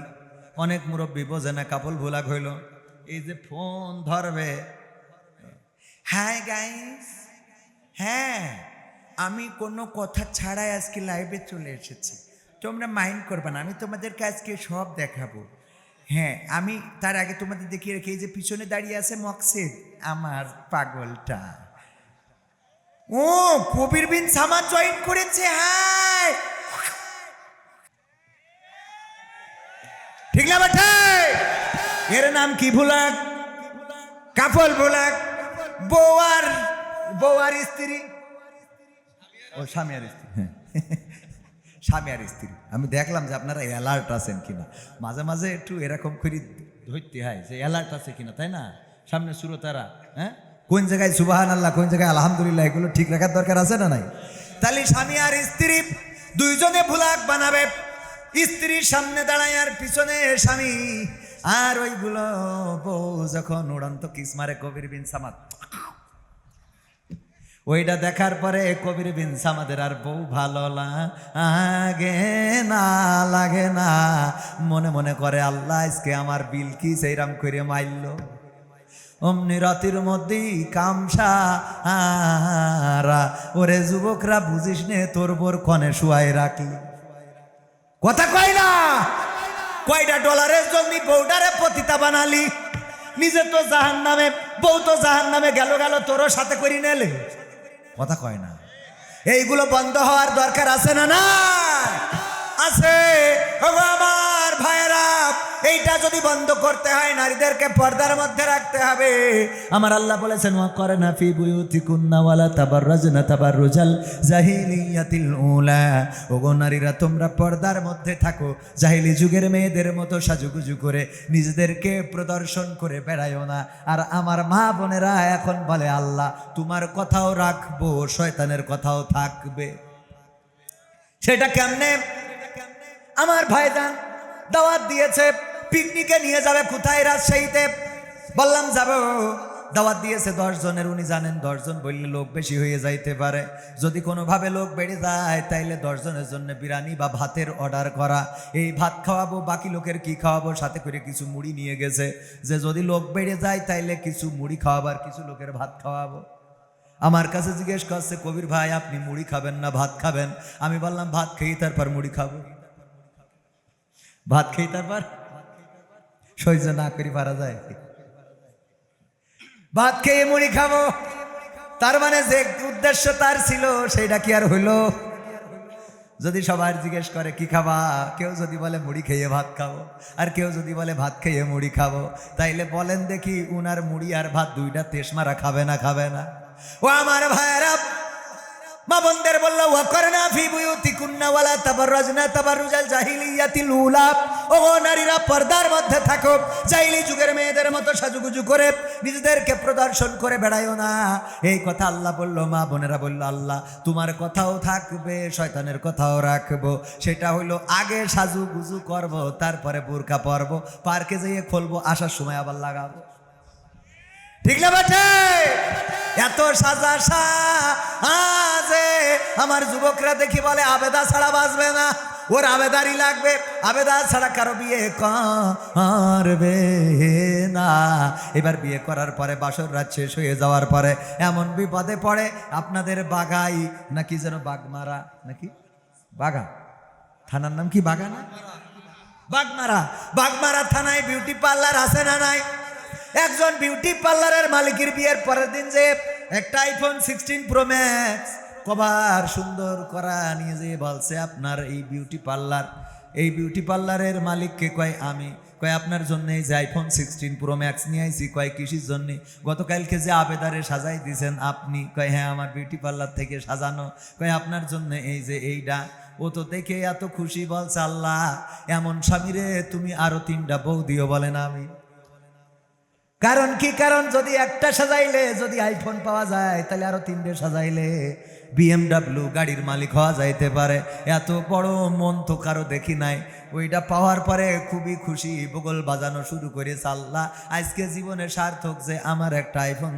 অনেক মুরব্বী বোঝে না। কাপল ভুলাক হইল এই যে ফোন ধরবে, হাই গাইস, হ্যাঁ আমি কোনো কথা ছাড়াই আজকে লাইভে চলে এসেছি, তোমরা মাইন্ড করবে না, আমি তোমাদেরকে আজকে সব দেখাবো। হ্যাঁ আমি তার আগে তোমাদের দেখিয়ে রেখে, এই যে পিছনে দাঁড়িয়ে আছে মকসেদ, আমার পাগলটা, ও কবির বিন সামাদ জয়েন করেছে। হ্যাঁ ঠিক না বেটা? এর নাম কি ভুলাক? কাপল ভুলাক। বউয়ার স্ত্রী, ও স্বামী আর স্ত্রী, হ্যাঁ স্বামী আর স্ত্রী। আমি দেখলাম যে আপনারা অ্যালার্ট আছেন কিনা, মাঝে মাঝে একটু এরকম করে ধরতে হয় যে অ্যালার্ট আছে কিনা, তাই না? সামনে সুরতারা, হ্যাঁ কোন জায়গায় সুবহানাল্লাহ, কোন জায়গায় আলহামদুলিল্লাহ, এগুলো ঠিক রাখার দরকার আছে না নাই? তাহলে স্বামী আর স্ত্রী দুইজনে ভুলাক বানাবে, স্ত্রীর সামনে দাঁড়ায় আর পিছনে স্বামী। আর ওইগুলো বউ যখন উড়ন্ত কিস মারে কবির বিন সামাদ, ওইটা দেখার পরে কবির বিন সামাদের আর বউ ভালো লাগে না, মনে মনে করে আল্লাহ আজকে আমার বিলকিস এইরাম করে মাইল। অমনি রাতের মধ্যেই কামসারা, ওরে যুবকরা বুঝিস নে তোর বোর কনে শুয়াই রাখলি। কথা কয় না? কয়টা ডলারের জন্য বউটারে পতিতা বানালি, নিজে তো জাহান নামে, বউ তো জাহান নামে গেল, তোরও সাথে করি নেলে। কথা কয় না? এইগুলো বন্ধ হওয়ার দরকার আছে না? না আছে। আমার ভাইয়েরা এইটা যদি বন্ধ করতে হয় নারীদেরকে পর্দার মধ্যে রাখতে হবে। আমার আল্লাহ বলেছেন ওয়াকরনা ফি বুয়ুতিকুন্না ওয়ালা তাবাররাজনা তাবাররুজাল জাহিলিয়াতিল উলা। ওগো নারীরা তোমরা পর্দার মধ্যে থাকো, জাহিলি যুগের মেয়েদের মতো সাজুগুজু করে নিজেদেরকে প্রদর্শন করে বেড়ায়ও না। আর আমার মা বোনেরা এখন বলে আল্লাহ তোমার কথাও রাখবো, শয়তানের কথাও থাকবে। সেটা কেমনে? আমার ভাইজান দাওয়াত দিয়েছে, পিকনিকে নিয়ে যাবে কোথায়? রাজশাহীতে। বললাম যাব। দাওয়াত দিয়েছে 10 জনের। উনি জানেন 10 জন বললে লোক বেশি হয়ে যাইতে পারে, যদি কোনোভাবে লোক বেড়ে যায় তাইলে 10 জনের জন্য বিরিয়ানি বা ভাতের অর্ডার করা। এই ভাত খাওয়াবো, বাকি লোকের কি খাওয়াবো, সাথে করে কিছু মুড়ি নিয়ে গেছে যে যদি লোক বেড়ে যায় তাইলে কিছু মুড়ি খাওয়াবার, কিছু লোকের ভাত খাওয়াবো। আমার কাছে জিজ্ঞেস করছে কবির ভাই আপনি মুড়ি খাবেন না ভাত খাবেন? আমি বললাম ভাত খেয়ে তারপর মুড়ি খাবো। ভাত খেয়ে তারপর সহ্য না করি পারা যায়? ভাত খেয়ে মুড়ি খাবো, তার মানে যে উদ্দেশ্য তার ছিল সেটা কি আর হইলো? যদি সবার জিজ্ঞেস করে কি খাবা, কেউ যদি বলে মুড়ি খেয়ে ভাত খাবো, আর কেউ যদি বলে ভাত খেয়ে মুড়ি খাবো, তাইলে বলেন দেখি উনার মুড়ি আর ভাত দুইটা তেশমারা খাবে না খাবে না? ও আমার ভাইরা, মা বোনদের বলল ওয়াকরনা ফি বুয়ুতিকুন্না ওয়ালা তাবাররাজনা তাবাররুজাল জাহিলিয়াতিল উলা। ও নারীরা পর্দার মধ্যে থাকো, জাহিলি যুগের মেয়েদের মতো সাজুগুজু করে নিজেদেরকে প্রদর্শন করে বেড়ায়ও না। এই কথা আল্লাহ বলল। মা বোনেরা বলল আল্লাহ তোমার কথাও থাকবে, শয়তানের কথাও রাখবো। সেটা হইলো আগে সাজুগুজু করব, তারপরে বোরকা পরব, পার্কে যেয়ে খুলবো, আসার সময় আবার লাগাবো। ঠিক না বেটে? এত সাজা সাজে আমার যুবকরা দেখি বলে আবেদা ছাড়া বাঁচবে না, ওর আবেদারই লাগবে, আবেদা ছাড়া কারো বিয়ে করবে না। এবার বিয়ে করার পরে বাসর রাত শেষ হয়ে যাওয়ার পরে এমন বিপদে পড়ে আপনাদের বাগাই নাকি যেন বাগমারা, নাকি বাগা থানার নাম কি বাগা না বাগমারা? বাগমারা থানায় বিউটি পার্লার আছে না নাই? একজন বিউটি পার্লারের মালিকের বিয়ের পরের দিন যে একটা আইফোন 16 প্রো ম্যাক্স কভার সুন্দর করা নিয়ে যে বলছে আপনার এই বিউটি পার্লারের মালিককে কয় আমি, কয় আপনার জন্য এই যে আইফোন 16 প্রো ম্যাক্স নিয়ে আইছি। কয় কিসের জন্য? গতকালকে যে আবেদারে সাজাই দিয়েছেন আপনি? কয় হ্যাঁ আমার বিউটি পার্লার থেকে সাজানো। কয় আপনার জন্য এই যে এইটা। ও তো দেখে এত খুশি, বলছে আল্লাহ এমন স্বামীরে তুমি আরো 3টা বউ দিও। বলেন আমি। কারণ কি? কারণ যদি একটা সাজাইলে যদি আইফোন পাওয়া যায় তাহলে আরো 3টে সাজাইলে BMW গাড়ির মালিক হওয়া যাইতে পারে। এত বড় মন তো কারো দেখি নাই। ওইটা পাওয়ার পরে খুবই খুশি, বগল বাজানো শুরু করেছে। আল্লাহ আজকে জীবনে সার্থক যে আমার একটা আইফোন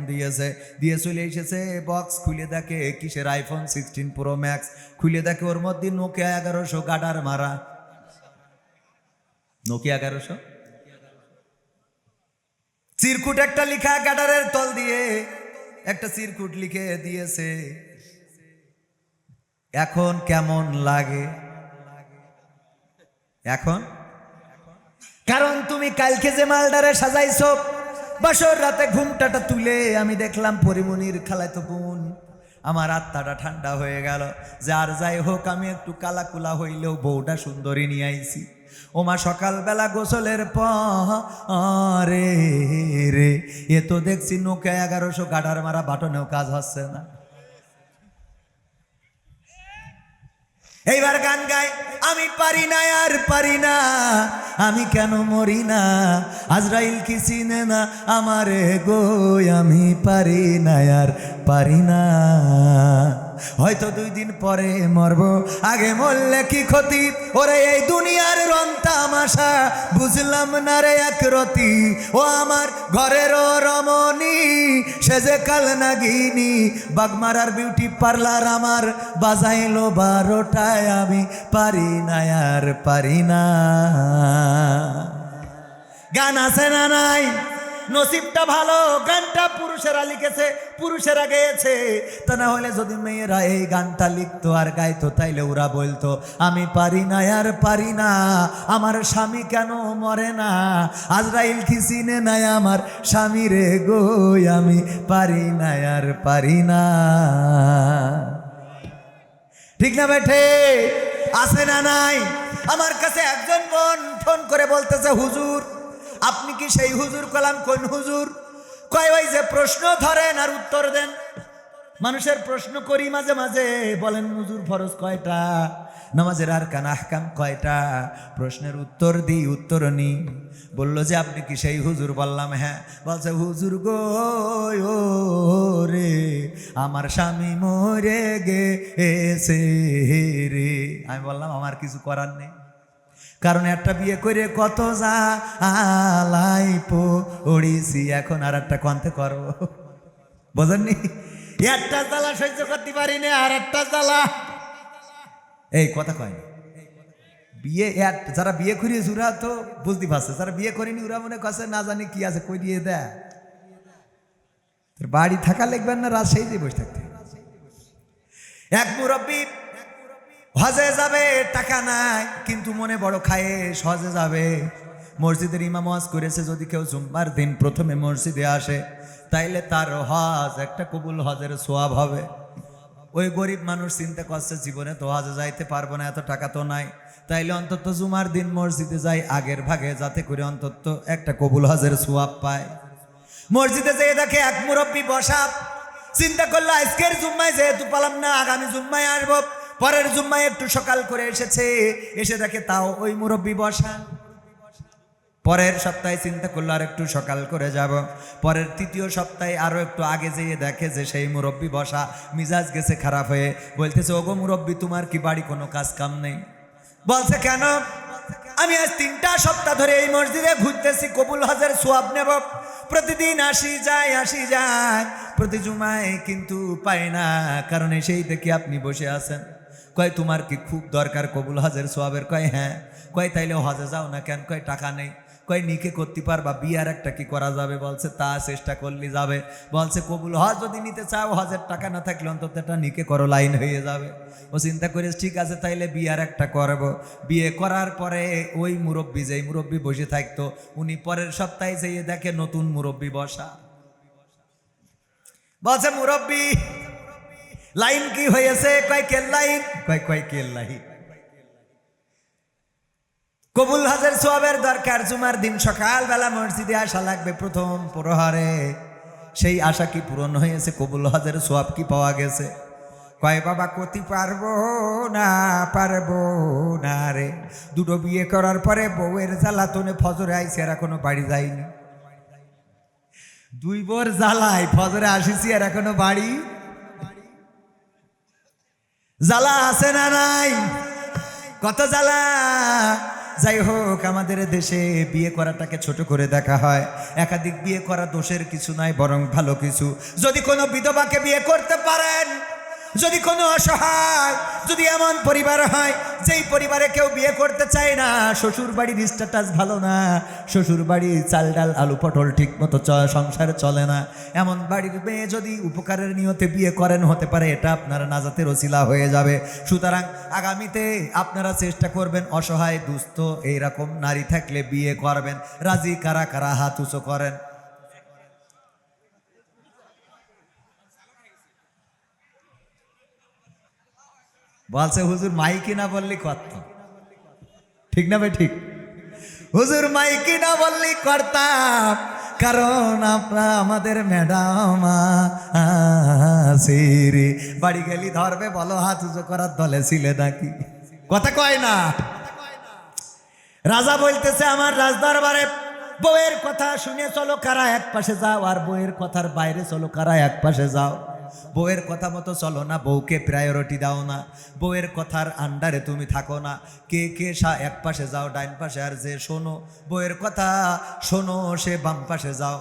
দিয়ে চলে এসেছে। বক্স খুলে দেখে কিসের আইফোন 16 প্রো ম্যাক্স, খুলে দেখে ওর মধ্যে নোকিয়া 1100 গাডার মারা। নোকিয়া 1100 চিরকুট একটা লিখা, গাডারের তল দিয়ে একটা চিরকুট লিখে দিয়েছে। এখন কেমন লাগে? এখন কারণ তুমি কালকে যে মালদারে সাজাইছো, বাসর রাতে ঘুমটাটা তুলে আমি দেখলাম পরিমনির খালাতো বোন। আমার আত্মাটা ঠান্ডা হয়ে গেল। যার যাই হোক আমি একটু কালাকুলা হইলেও বউটা সুন্দরী নিয়ে আইছি। ওমা সকালবেলা গোসলের পরে রে এ তো দেখছি নোকিয়া 1100 গাডার মারা বাটনেও কাজ হচ্ছে না। এইবার গান গাই, আমি পারি না আর পারি না, আমি কেন মরি না, আজরাইল কি চিনে না আমারে গো, আমি পারি না আর পারি না। হয়তো 2 দিন পরে মরব, আগে মরলে কি ক্ষতি, ওরে এই দুনিয়ার রং তামাশা বুঝলাম না রে এক রতি। ও আমার ঘরের রমণী সে যে কাল নাগিনী, বাগমারার বিউটি পার্লার আমার বাজাইলো 12টায়, আমি পারি না আর পারি না। গান আছে না নাই? নসিবটা ভালো, গানটা পুরুষেরা লিখেছে, পুরুষেরা গেয়েছে। তা না হলে যদি মেয়েরা এই গানটা লিখতো আর গাইতো তাইলে ওরা বলতো আমি পারি না আর পারি না, আমার স্বামী কেন মরে না, আজরাইল কি চিনে নাই আমার স্বামী রে গো, আমি পারি না আর পারি না। ঠিক না বেঠে? আছে না নাই? আমার কাছে একজন বোন ফোন করে বলতেছে, হুজুর আপনি কি সেই হুজুর? কলাম কোন হুজুর? কয় ওই যে প্রশ্ন ধরেন আর উত্তর দেন। মানুষের প্রশ্ন করি মাঝে মাঝে, বলেন হুজুর ফরজ কয়টা, নামাজের আরকান আহকাম কয়টা, প্রশ্নের উত্তর দিই উত্তর নি। বললো যে আপনি কি সেই হুজুর? বললাম হ্যাঁ। বলছে হুজুর গো ও রে, আমার স্বামী মরে গেছে রে। আমি বললাম আমার কিছু করার নেই, কারণ একটা বিয়ে করে কত জ্বালাই পড়িছি, এখন আর একটা কন্তে করবো, বোঝেননি? একটা জ্বালা সহ্য করতে পারি না, আর একটা জ্বালা। এই কথা কয় না। বিয়ে যারা বিয়ে করিয়েছে ওরা তো বুঝতে পারছে, যারা বিয়ে করেনি ওরা মনে করছে না জানি কি আছে কই দিয়ে দেয়। বাড়ি থাকা লিখবেন না, রাত সেই দিয়ে বসে থাকতে। এক মুরব্বী হজে যাবে, টাকা নাই কিন্তু মনে বড় খায়েশ, হজে যাবে। মসজিদের ইমাম ওয়াজ করেছে যদি কেউ জুম্মার দিন প্রথমে মসজিদে আসে তাইলে তার হজ একটা কবুল হজের সোয়াব হবে। ওই গরিব মানুষ চিন্তা করছে জীবনে তো হজে যাইতে পারবো না, এত টাকা তো নাই, তাইলে অন্তত জুমার দিন মসজিদে যাই আগের ভাগে, যাতে করে অন্তত একটা কবুল হজের সোয়াব পায়। মসজিদে যেয়ে দেখে এক মুরব্বী বসা। চিন্তা করলো আজকের জুম্মায় যেহেতু পালাম না, আগামী জুম্মায় আসবো। পরের জুম্মায় একটু সকাল করে এসেছে, এসে দেখে তাও ওই মুরব্বী বসা। পরের সপ্তাহে চিন্তা করলো আর একটু সকাল করে যাব। পরের তৃতীয় সপ্তাহে আরো একটু আগে যেয়ে দেখে যে সেই মুরব্বী বসা, মিজাজ গেছে খারাপ হয়ে, বলতেছে ওগো মুরব্বী তোমার কি বাড়ি কোনো কাজ কাম নেই? বলছে কেন? আমি আজ 3টা সপ্তাহ ধরে এই মসজিদে ঘুরতেছি, কবুল হজের সোয়াব নেব, প্রতিদিন আসি যায়, প্রতি জুমায় কিন্তু পাই না, কারণ সেই দেখি আপনি বসে আছেন। কয় তোমার কি খুব দরকার কবুল হজের সোয়াবের? কয় হ্যাঁ। কয় তাইলে হজে যাও না কেন? কয় টাকা নেই। কয় নিকে করতে পারবা, বিয়ার একটা কি করা যাবে? বলছে তা চেষ্টা করলে যাবে। বলছে কবুল হজ যদি নিতে চাও, হজের টাকা না থাকলে অন্তত একটা নিকে করো, লাইন হয়ে যাবে। ও চিন্তা করে ঠিক আছে তাইলে বিয়ার একটা করব। বিয়ে করার পরে ওই মুরব্বী, যেই মুরব্বী বসে থাকতো, উনি পরের সপ্তাহে যেয়ে দেখে নতুন মুরব্বী বসা। বলছে মুরব্বী লাইন কি হয়েছে? কয় কেল লাইন? কয় কেল লাইন? কবুল হজের সোয়াবের দরকার, জুমার দিন সকালবেলা মসজিদে আসা লাগবে প্রথম প্রহরে। সেই আশা কি পূরণ হয়েছে? কবুল হজের সোয়াব কি পাওয়া গেছে? কয় বাবা করতে পারবো না রে। দুটো বিয়ে করার পরে বউয়ের জ্বালাতনে ফজরে আইসি আর এখনো বাড়ি যাইনি। 2 বোর জ্বালাই ফজরে আসিছি আর এখনো বাড়ি। জ্বালা আছে না নাই? কত জ্বালা। যাই হোক, আমাদের দেশে বিয়ে করাটাকে ছোট করে দেখা হয়। একাধিক বিয়ে করা দোষের কিছু নাই, বরং ভালো কিছু। যদি কোনো বিধবাকে বিয়ে করতে পারেন, যদি কোনো অসহায়, যদি এমন পরিবার হয় যেই পরিবারে কেউ বিয়ে করতে চায় না, শ্বশুর বাড়ির স্ট্যাটাস ভালো না, শ্বশুর বাড়ি চাল ডাল আলু পটল ঠিক মতো সংসারে চলে না, এমন বাড়ির মেয়ে যদি উপকারের নিয়তে বিয়ে করেন, হতে পারে এটা আপনার নাজাতের ওসিলা হয়ে যাবে। সুতরাং আগামীতে আপনারা চেষ্টা করবেন অসহায় দুস্থ এইরকম নারী থাকলে বিয়ে করবেন। রাজি কারা কারা হাত উঁচু করেন? বলছে হুজুর মাইকি না বললি কত, ঠিক না ভাই? ঠিক। হুজুর মাইকি না বললি করতাম, কারণ আপনার আমাদের ম্যাডাম রে বাড়ি গেলি ধরবে, বলো হাত উঁচু করার দলে ছিলে নাকি? কথা কয় না। রাজা বলতেছে আমার রাজদরবারে বউয়ের কথা শুনে চলো কারা এক পাশে যাও, আর বউয়ের কথার বাইরে চলো কারা এক পাশে যাও। বউয়ের কথা মতো চলো না, বউকে প্রায়োরিটি দাও না, বউয়ের কথার আন্ডারে তুমি থাকো না। কে কে এক পাশে যাও ডাইন পাশে, আর যে শোনো বউয়ের কথা শোনো সে বাম পাশে যাও।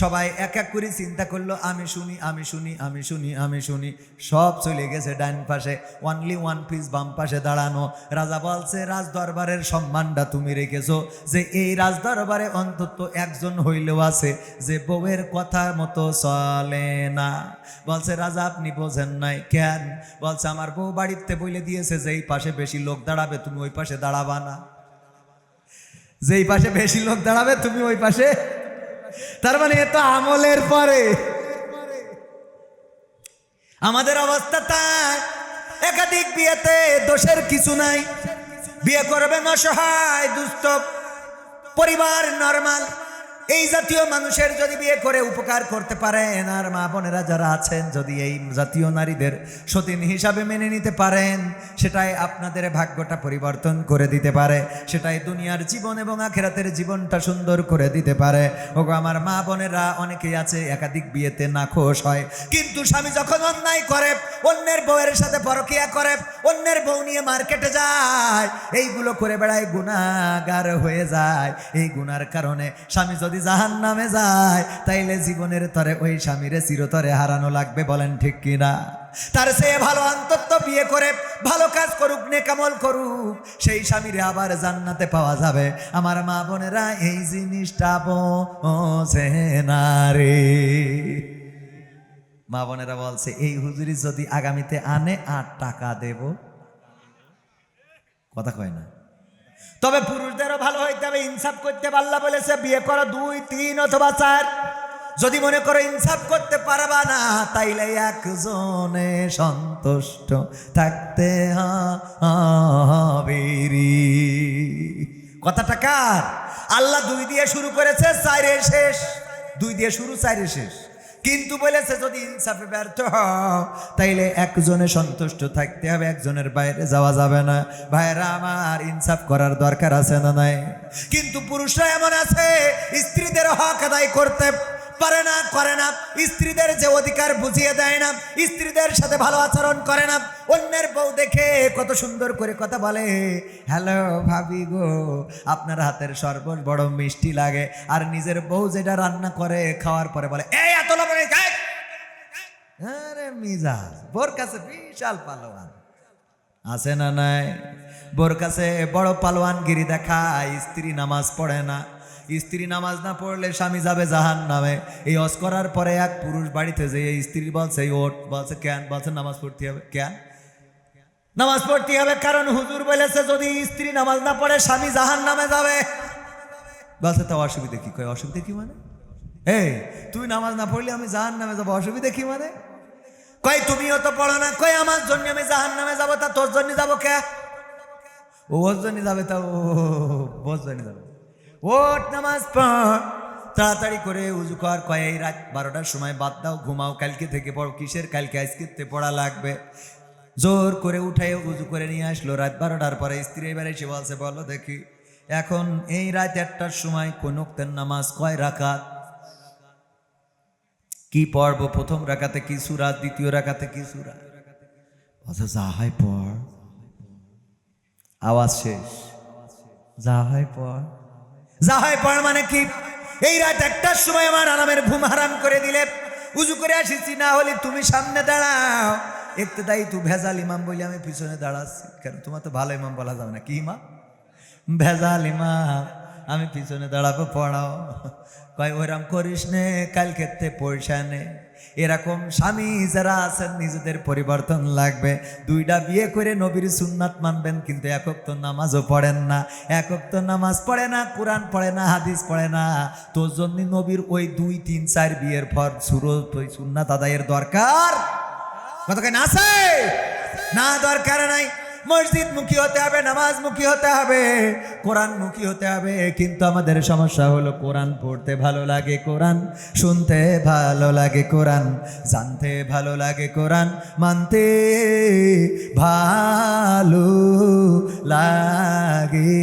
সবাই এক এক করে চিন্তা করলো আমি শুনি আমি শুনি আমি শুনি আমি শুনি, সব চলে গেছে ডাইন পাশে, অনলি ওয়ান পিস বাম পাশে দাঁড়ানো। রাজা বলছে রাজ দরবারের সম্মানটা তুমি রেখেছো, যে এই রাজ দরবারে অন্তত একজন হইলেও আছে যে বউয়ের কথা মতো চলে না। বলছে রাজা আপনি বোঝেন নাই। কেন? বলছে আমার বউ বাড়িতে বলে দিয়েছে যেই পাশে বেশি লোক দাঁড়াবে তুমি ওই পাশে দাঁড়াবা না, যেই পাশে বেশি লোক দাঁড়াবে তুমি ওই পাশে। তার মানে এ তো আমলের পরে। আমাদের অবস্থা তাই, একাধিক বিয়েতে দোষের কিছু নাই। বিয়ে করবেন অসহায় দুস্থ পরিবার, নরমাল এই জাতীয় মানুষের যদি বিয়ে করে উপকার করতে পারেন, আর মা বোনেরা যারা আছেন যদি এই জাতীয় নারীদের সতীন হিসাবে মেনে নিতে পারেন, সেটাই আপনাদের ভাগ্যটা পরিবর্তন করে দিতে পারে, সেটাই দুনিয়ার জীবন এবং আখিরাতের জীবনটা সুন্দর করে দিতে পারে। ওগো আমার মা বোনেরা, অনেকেই আছে একাধিক বিয়েতে নাখোশ হয়, কিন্তু স্বামী যখন অন্যায় করে, অন্যের বউয়ের সাথে পরকিয়া করে, অন্যের বউ নিয়ে মার্কেটে যায়, এইগুলো করে বেড়ায়, গুনাহগার হয়ে যায়। এই গুনার কারণে স্বামী যদি জাহান্নামে যায়, তাইলে জীবনের তরে ওই স্বামীরে চিরতরে হারানো লাগবে। বলেন ঠিক কিনা? তার চেয়ে ভালো অন্তত বিয়ে করে ভালো কাজ করুক, নেকামল করুক, সেই স্বামীরে আবার জান্নাতে পাওয়া যাবে। আমার মা বোনেরা এই জিনিসটা বোঝে না রে। মা বোনেরা বলছে এই হুজুরি যদি আগামীতে আনে 8 টাকা দেব। কথা কয় না। তবে পুরুষদেরও ভালো হইতে হবে, ইনসাফ করতে। আল্লাহ বলেছে বিয়ে করো 2, 3 অথবা 4। যদি মনে করো ইনসাফ করতে পারবা না, তাইলে একজনে সন্তুষ্ট থাকতে হবে। কথাটা কার? আল্লাহ 2 দিয়ে শুরু করেছে, 4-এ শেষ। 2 দিয়ে শুরু, 4-এ শেষ। কিন্তু বলেছে যদি ইনসাফে ব্যর্থ হও, তাইলে একজনে সন্তুষ্ট থাকতে হবে, একজনের বাইরে যাওয়া যাবে না। ভাইরা আমার, ইনসাফ করার দরকার আছে না নাই? কিন্তু পুরুষরা এমন আছে, স্ত্রীদের হক আদায় করতে পারে না, করে না। স্ত্রীদের যে অধিকার বুঝিয়ে দেয় না, স্ত্রীদের সাথে ভালো আচরণ করে না। অন্যের বউ দেখে কত সুন্দর করে কথা বলে, হ্যালো ভাবি গো, আপনার হাতের শরবত বড় মিষ্টি লাগে। আর নিজের বউ যেটা রান্না করে, খাওয়ার পরে বলে এই এত লবণ। আরে মিজাজ, বোর কাছে বিশাল পালোয়ান আছে না নাই? বোর কাছে বড় পালোয়ানগিরি দেখায়। স্ত্রী নামাজ পড়ে না, স্ত্রী নামাজ না পড়লে স্বামী যাবে জাহান্নামে। এই হজ করার পরে এক পুরুষ বাড়িতে যে স্ত্রী বলছে ওঠ, বলছে কেন? বলছে নামাজ পড়তে হবে। কেন নামাজ পড়তে হবে? কারণ হুজুর বলেছে যদি স্ত্রী নামাজ না পড়ে স্বামী জাহান্নামে যাবে। বলছে তা অসুবিধা কি? কয় অসুবিধা কি মানে? এই তুই নামাজ না পড়লে আমি জাহান্নামে যাবো, অসুবিধা কি মানে? কয় তুমিও তো পড়ো না। কয় আমার জন্য আমি জাহান্নামে যাবো, তা তোর জন্য যাবো কে? ওর জন্য যাবে, তা ওর জন্য যাবে। ওঠ, নামাজ পড়, তাড়াতাড়ি করে উজু কর। কয় এই রাত 12টার সময় বাদ দাও, ঘুমাও, কালকে থেকে পড়ো। কিসের কালকে? আজকে পড়া লাগবে। জোর করে উঠাই উজু করে নিয়ে আসলো। রাত 12টার পরে স্ত্রী এবার এসে বলছে, বলো দেখি এখন এই রাত 1টার সময় কোন ওয়াক্তের নামাজ কয় রাকাত? কি পড়বো? প্রথম রাকাতে কি সূরা, দ্বিতীয় রাকাতে কি সূরা? বলছে যা হয় পড়। আওয়াজ শেষ, যা হয় পড়। যা হয় পড় মানে কি? এই রাত 1টার সময় আমার আরামের ঘুম হারাম করে দিলে। উজু করে আসিছি, না হলে তুমি সামনে দাঁড়াও। ইক্তেদাই তু ভেজাল ইমাম বলে আমি পিছনে দাঁড়াচ্ছি। কেন? তোমার তো ভালো ইমাম বলা যাবে না। কি ইমাম? ভেজাল ইমাম, আমি পিছনে দাঁড়াবো, পড়াও। কয় ওইরাম করিস নে, কাল ক্ষেত্রে পয়সা নে। এরকম স্বামী যারা আছেন, নিজেদের পরিবর্তন লাগবে। 2টা বিয়ে করে নবীর সুন্নাত মানবেন, কিন্তু এক ওয়াক্ত নামাজও পড়েন না। এক ওয়াক্ত নামাজ পড়ে না, কোরআন পড়ে না, হাদিস পড়ে না। তোর জন্য নবীর ওই 2, 3, 4 বিয়ের পর সুন্নাত আদায়ের দরকার কতক্ষণ আছে? না, দরকার নাই। মসজিদ মুখী হতে হবে, নামাজ মুখী হতে হবে, কোরআন মুখী হতে হবে। কিন্তু আমাদের সমস্যা হলো কোরআন পড়তে ভালো লাগে, কোরআন শুনতে ভালো লাগে, কোরআন জানতে ভালো লাগে, কোরআন মানতে ভালো লাগে।